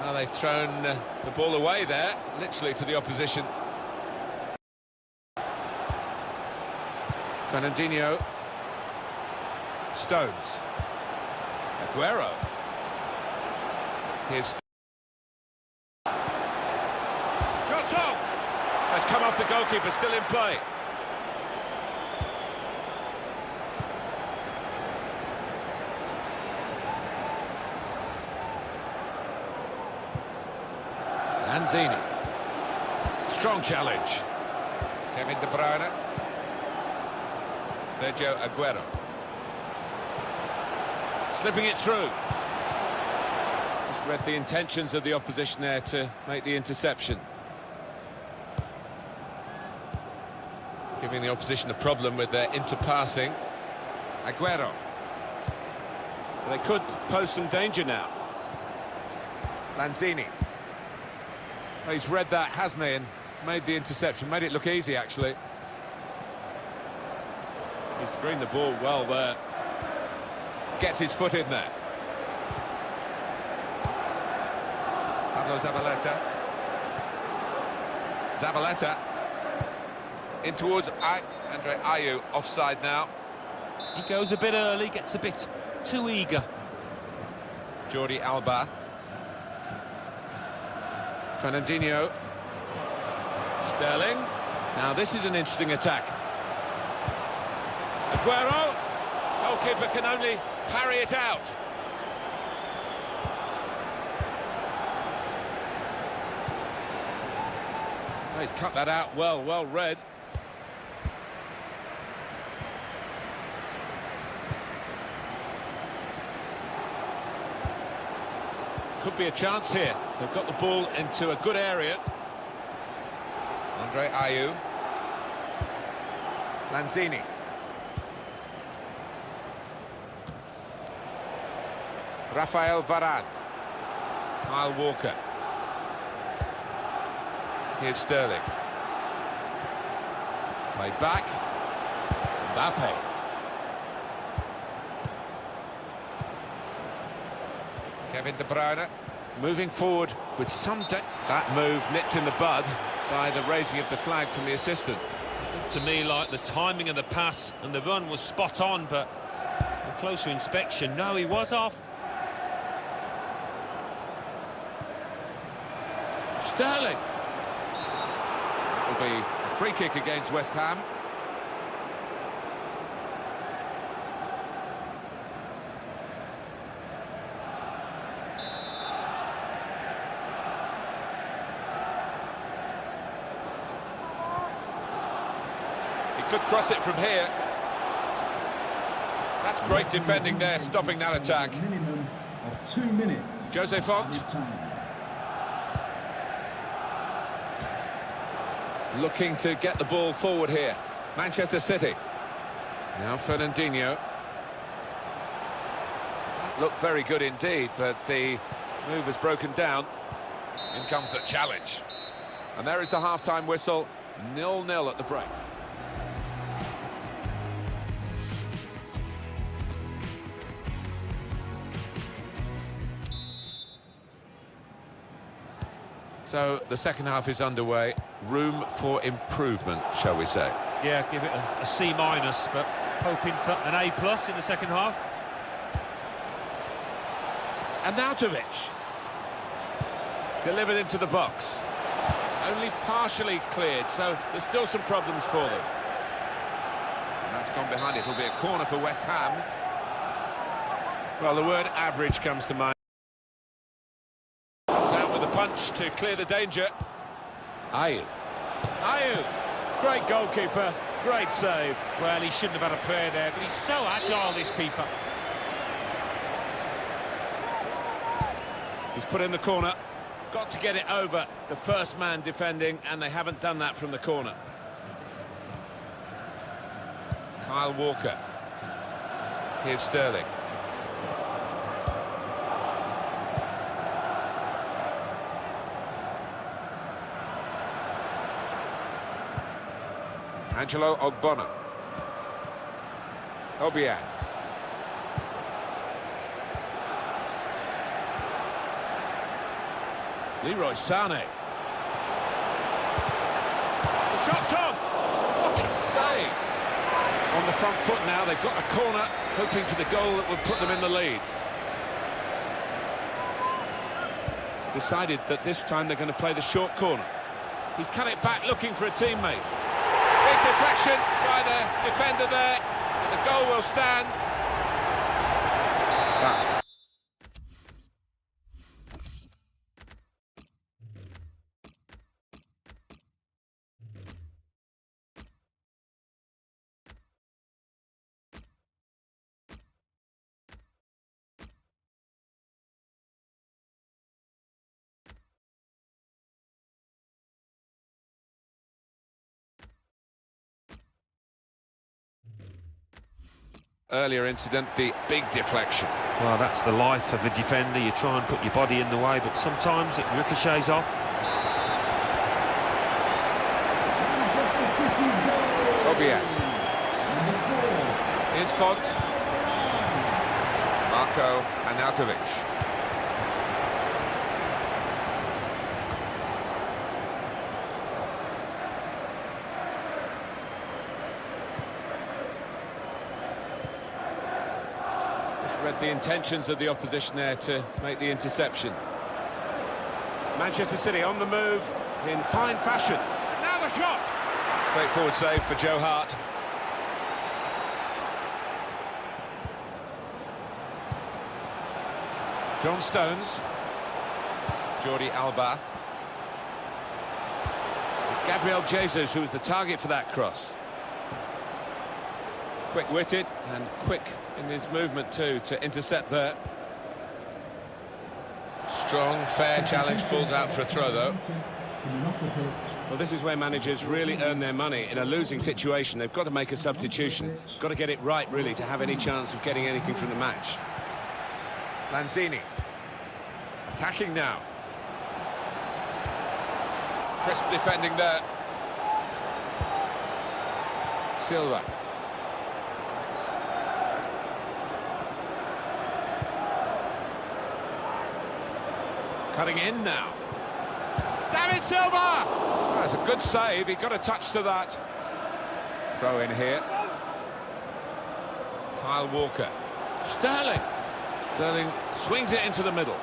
Well, they've thrown the ball away there, literally to the opposition. Fernandinho. Stones. Aguero. Here's... Shot on! It's come off the goalkeeper, still in play. Lanzini. Strong challenge. Kevin De Bruyne. Sergio Aguero. Slipping it through. Just read the intentions of the opposition there to make the interception. Giving the opposition a problem with their interpassing. Aguero. They could pose some danger now. Lanzini. Well, he's read that, hasn't he, and made the interception. Made it look easy, actually. He screened the ball well there. Gets his foot in there. Pablo Zabaleta. Zabaleta. In towards Andre Ayew, offside now. He goes a bit early, gets a bit too eager. Jordi Alba. Fernandinho. Sterling. Now this is an interesting attack. Aguero. Goalkeeper can only parry it out. Oh, he's cut that out well read. Could be a chance here. They've got the ball into a good area. Andre Ayew. Lanzini. Rafael Varane. Kyle Walker. Here's Sterling. Played back. Mbappe. Kevin De Bruyne. Moving forward with some... That move nipped in the bud by the raising of the flag from the assistant. To me, like the timing of the pass and the run was spot on, but on closer inspection, no, he was off. Sterling. It'll be a free kick against West Ham. He could cross it from here. That's great defending there, stopping that attack. A minimum of 2 minutes. Jose Font. Looking to get the ball forward here. Manchester City. Now Fernandinho. Looked very good indeed, but the move has broken down. In comes the challenge. And there is the half-time whistle. 0-0 at the break. So the second half is underway. Room for improvement, shall we say? Yeah, give it a C-, but hoping for an A+ in the second half. Arnautovic. Delivered into the box. Only partially cleared, so there's still some problems for them. And that's gone behind. It'll be a corner for West Ham. Well, the word average comes to mind. Comes out with a punch to clear the danger. Ayew. Ayew. Great goalkeeper. Great save. Well, he shouldn't have had a prayer there, but he's so agile, this keeper. He's put in the corner. Got to get it over the first man defending, and they haven't done that from the corner. Kyle Walker. Here's Sterling. Angelo Ogbonna. Obiang. Leroy Sané. The shot's on! What a save! On the front foot now, they've got a corner, hoping for the goal that will put them in the lead. Decided that this time they're going to play the short corner. He's cut it back looking for a teammate. Big deflection by the defender there, and the goal will stand. earlier incident, the big deflection. Well, that's the life of a defender. You try and put your body in the way, but sometimes it ricochets off. Manchester City goal. Obiang. Number 4. Here's Font. Marko Arnautovic. Read the intentions of the opposition there to make the interception. Manchester City on the move in fine fashion. Now the shot! Straightforward save for Joe Hart. John Stones. Jordi Alba. It's Gabriel Jesus who was the target for that cross. Quick-witted and quick in his movement too to intercept there. Strong, fair challenge, falls out for a throw though. Well, this is where managers really earn their money. In a losing situation, they've got to make a substitution. Got to get it right, really, to have any chance of getting anything from the match. Lanzini. Attacking now. Crisp defending there. Silva. Cutting in now. David Silva! That's a good save, he got a touch to that. Throw in here. Kyle Walker. Sterling. Sterling swings it into the middle.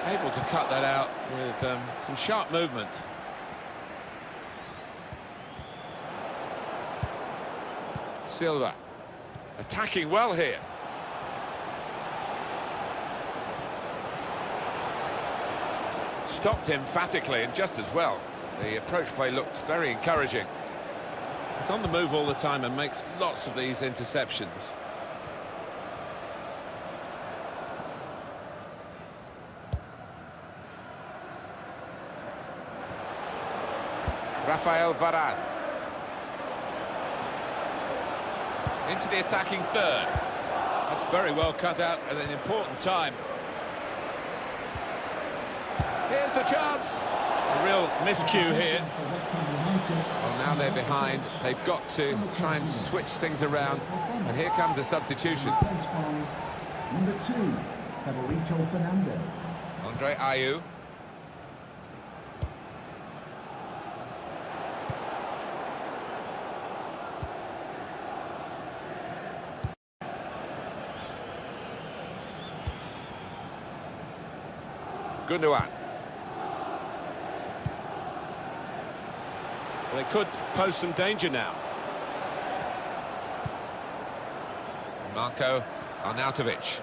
Able to cut that out with some sharp movement. Silva. Attacking well here. Stopped emphatically and just as well. The approach play looked very encouraging. He's on the move all the time and makes lots of these interceptions. Rafael Varane. Into the attacking third. That's very well cut out at an important time. Here's the chance. A real miscue here. Well, now they're behind. They've got to try and switch things around. And here comes a substitution. Number 2, Federico Fernandez. Andre Ayew. Gundogan. They could pose some danger now. Marko Arnautovic.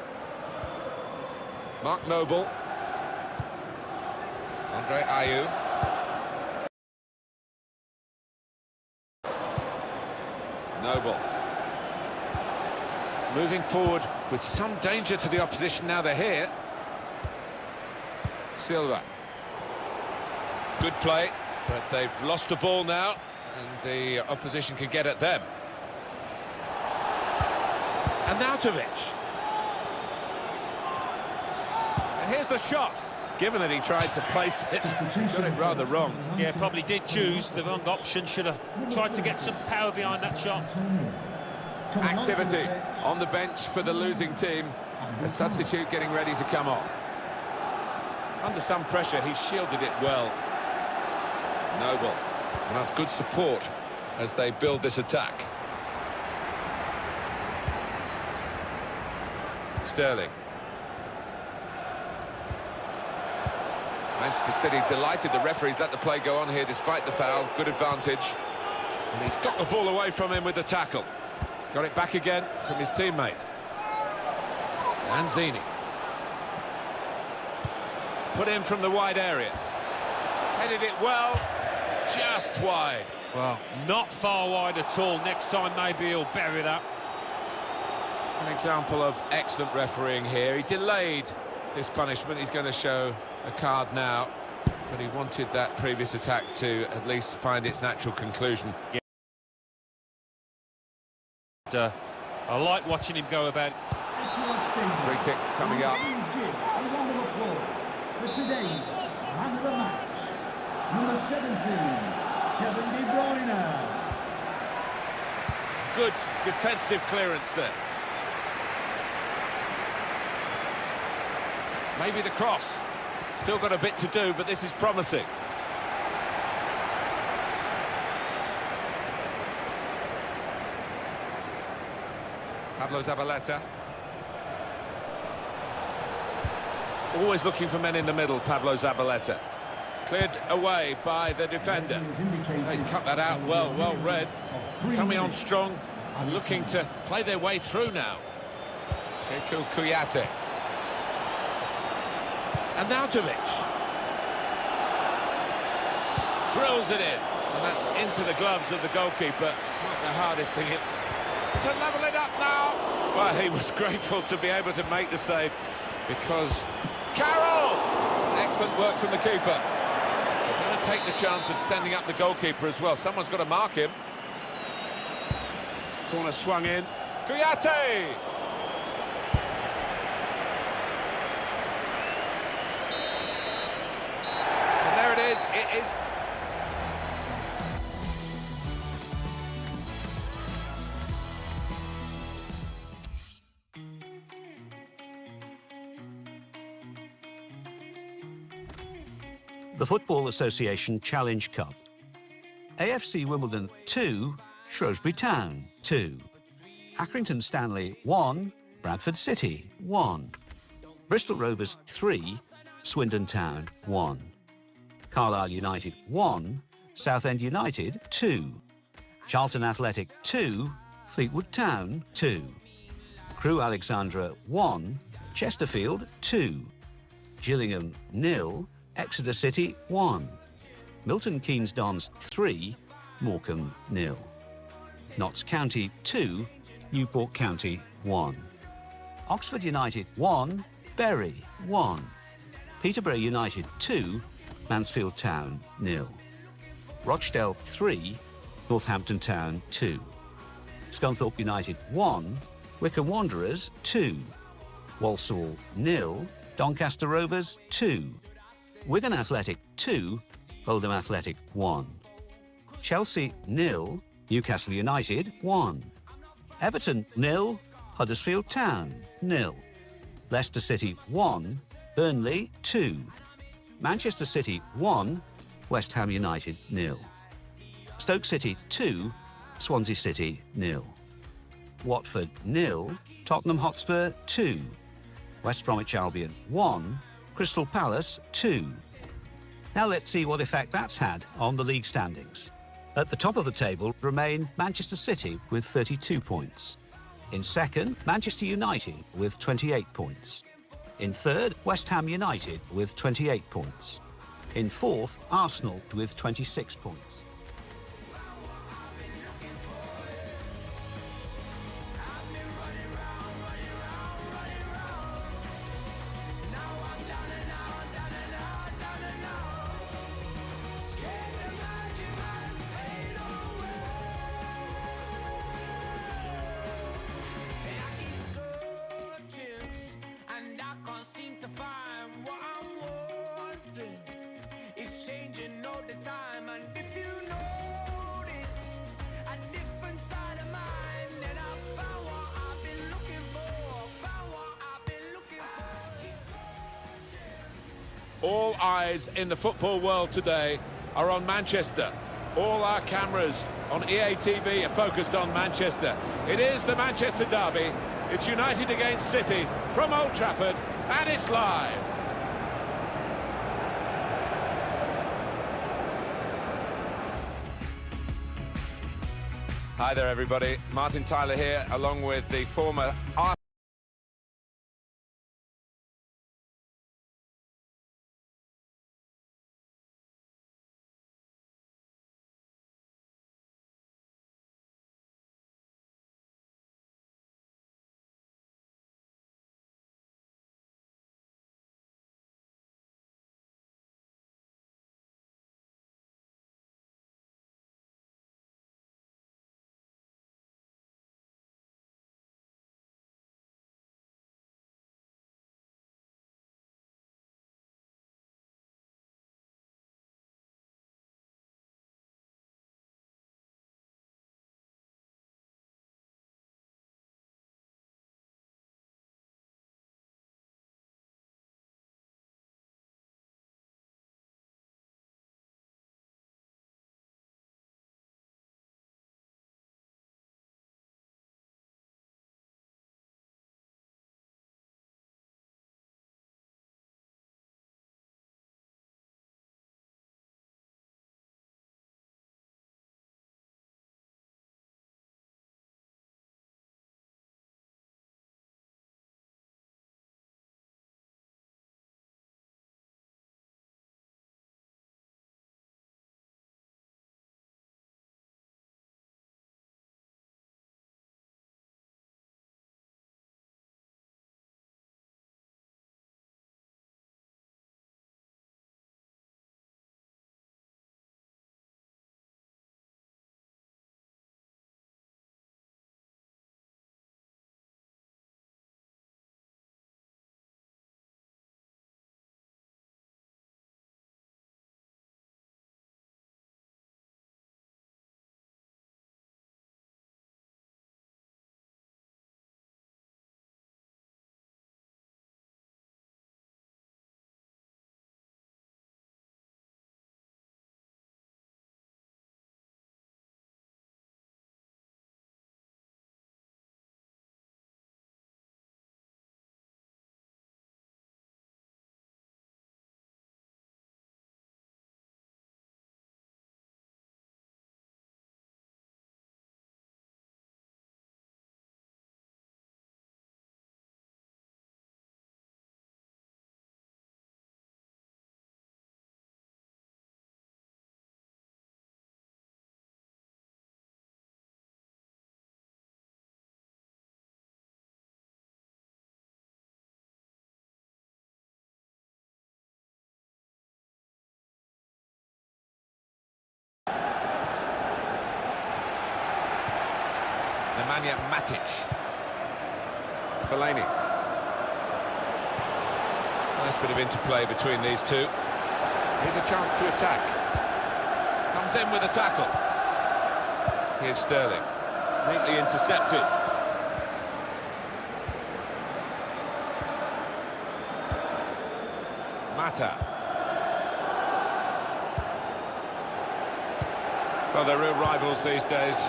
Mark Noble. Andre Ayew. Noble. Moving forward with some danger to the opposition now they're here. Silva. Good play, but they've lost the ball now, and the opposition can get at them. Arnautovic. And here's the shot. Given that he tried to place it, got it rather wrong. Yeah, probably did choose the wrong option. Should have tried to get some power behind that shot. Activity on the bench for the losing team. A substitute getting ready to come on. Under some pressure, he shielded it well. Noble. And that's good support as they build this attack. Sterling. Manchester City delighted. The referees let the play go on here despite the foul. Good advantage. And he's got the ball away from him with the tackle. He's got it back again from his teammate. Lanzini. Put in from the wide area. Headed it well, just wide. Well, not far wide at all. Next time maybe he'll bury that. An example of excellent refereeing here. He delayed his punishment. He's going to show a card now, but he wanted that previous attack to at least find its natural conclusion. I like watching him go about. It's outstanding. Free kick coming up. Please give a round of applause for today's man of the match. Number 17, Kevin De Bruyne. Good defensive clearance there. Maybe the cross. Still got a bit to do, but this is promising. Pablo Zabaleta. Always looking for men in the middle, Pablo Zabaleta. Cleared away by the defender. He's cut that out well, well read. Coming on strong, looking to play their way through now. Sekou Kouyaté. And now Tovic. Drills it in. And that's into the gloves of the goalkeeper. Not the hardest thing. To level it up now. Well, he was grateful to be able to make the save because Carroll! Excellent work from the keeper. They're going to take the chance of sending up the goalkeeper as well. Someone's got to mark him. Corner swung in. Kouyaté! And there it is. It is. The Football Association Challenge Cup. AFC Wimbledon 2, Shrewsbury Town 2. Accrington Stanley 1, Bradford City 1. Bristol Rovers 3, Swindon Town 1. Carlisle United 1, Southend United 2. Charlton Athletic 2, Fleetwood Town 2. Crewe Alexandra 1, Chesterfield 2. Gillingham 0, Exeter City 1. Milton Keynes Dons 3, Morecambe 0. Notts County 2, Newport County 1. Oxford United 1, Bury 1. Peterborough United 2, Mansfield Town 0. Rochdale 3, Northampton Town 2. Scunthorpe United 1, Wycombe Wanderers 2. Walsall 0, Doncaster Rovers 2. Wigan Athletic 2, Oldham Athletic 1. Chelsea 0, Newcastle United 1. Everton 0, Huddersfield Town 0. Leicester City 1, Burnley 2. Manchester City 1, West Ham United 0. Stoke City 2, Swansea City 0. Watford 0, Tottenham Hotspur 2. West Bromwich Albion 1, Crystal Palace 2. Now let's see what effect that's had on the league standings. At the top of the table remain Manchester City with 32 points. In second, Manchester United with 28 points. In third, West Ham United with 28 points. In fourth, Arsenal with 26 points. All eyes in the football world today are on Manchester. All our cameras on EA TV are focused on Manchester. It is the Manchester derby. It's United against City from Old Trafford, and it's live. Hi there, everybody. Martin Tyler here, along with the former Nemanja Matic. Fellaini. Nice bit of interplay between these two. Here's a chance to attack. Comes in with a tackle. Here's Sterling. Neatly intercepted. Mata. Well, they're real rivals these days,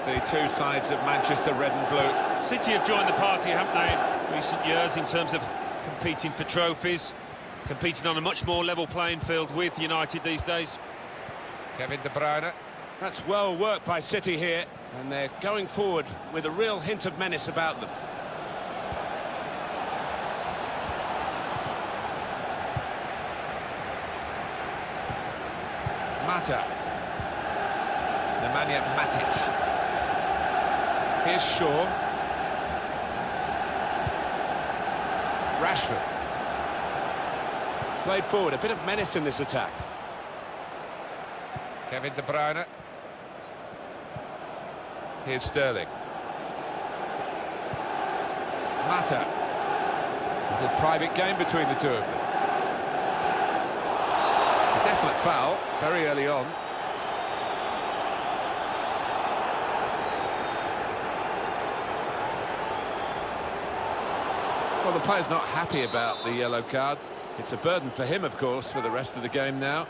the two sides of Manchester, red and blue. City have joined the party, haven't they, in recent years, in terms of competing for trophies, competing on a much more level playing field with United these days. Kevin De Bruyne. That's well worked by City here, and they're going forward with a real hint of menace about them. Mata. Nemanja Matic. Here's Shaw. Rashford. Played forward, a bit of menace in this attack. Kevin De Bruyne. Here's Sterling. Mata. Little private game between the two of them. A definite foul very early on. Well, the player's not happy about the yellow card. It's a burden for him, of course, for the rest of the game now.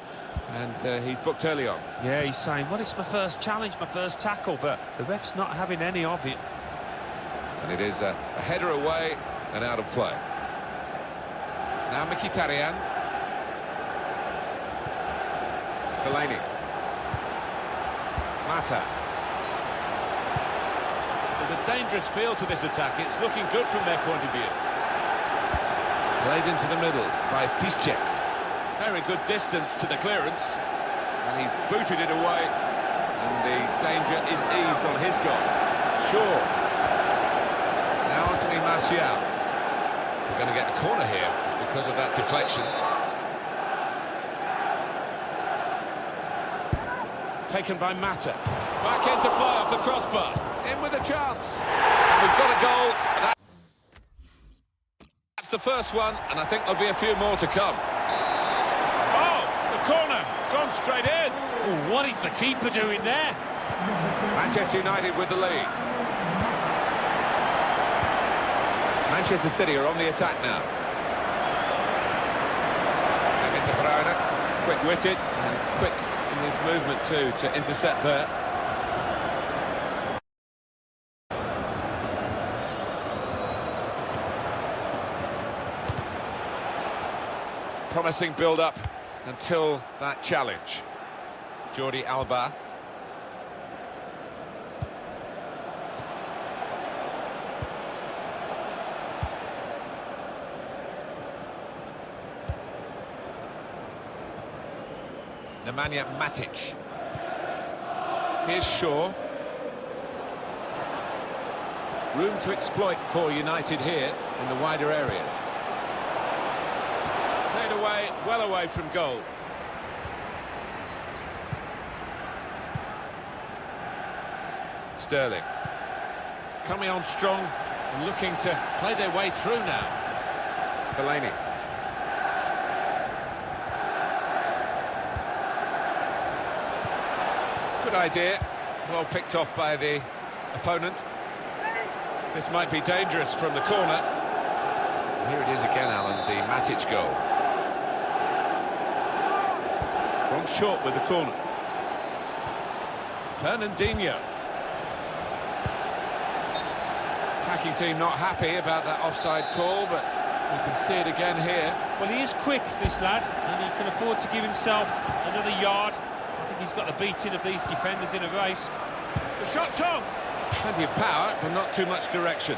And he's booked early on. Yeah, he's saying, well, it's my first challenge, my first tackle, but the ref's not having any of it. And it is a header away and out of play. Now Mkhitaryan. Fellaini. Mata. There's a dangerous feel to this attack. It's looking good from their point of view. Played into the middle by Piszczek. Very good distance to the clearance. And he's booted it away. And the danger is eased on his goal. Shaw. Now Anthony Martial. We're going to get a corner here because of that deflection. Taken by Mata. Back into play off the crossbar. In with a chance. And we've got a goal. That's the first one, and I think there'll be a few more to come. Oh, the corner, gone straight in. Oh, what is the keeper doing there? Manchester United with the lead. Manchester City are on the attack now. Kevin De Bruyne, Quick-witted and quick in his movement too to intercept there. promising build-up until that challenge. Jordi Alba. Nemanja Matic. Here's Shaw. Room to exploit for United here in the wider areas. Played away, well away from goal. Sterling. Coming on strong and looking to play their way through now. Fellaini. Good idea. Well picked off by the opponent. This might be dangerous from the corner. Here it is again, Alan, the Matic goal. Wrong short with the corner. Fernandinho. Attacking team not happy about that offside call, but we can see it again here. Well, he is quick, this lad, and he can afford to give himself another yard. I think he's got the beating of these defenders in a race. The shot's on! Plenty of power, but not too much direction.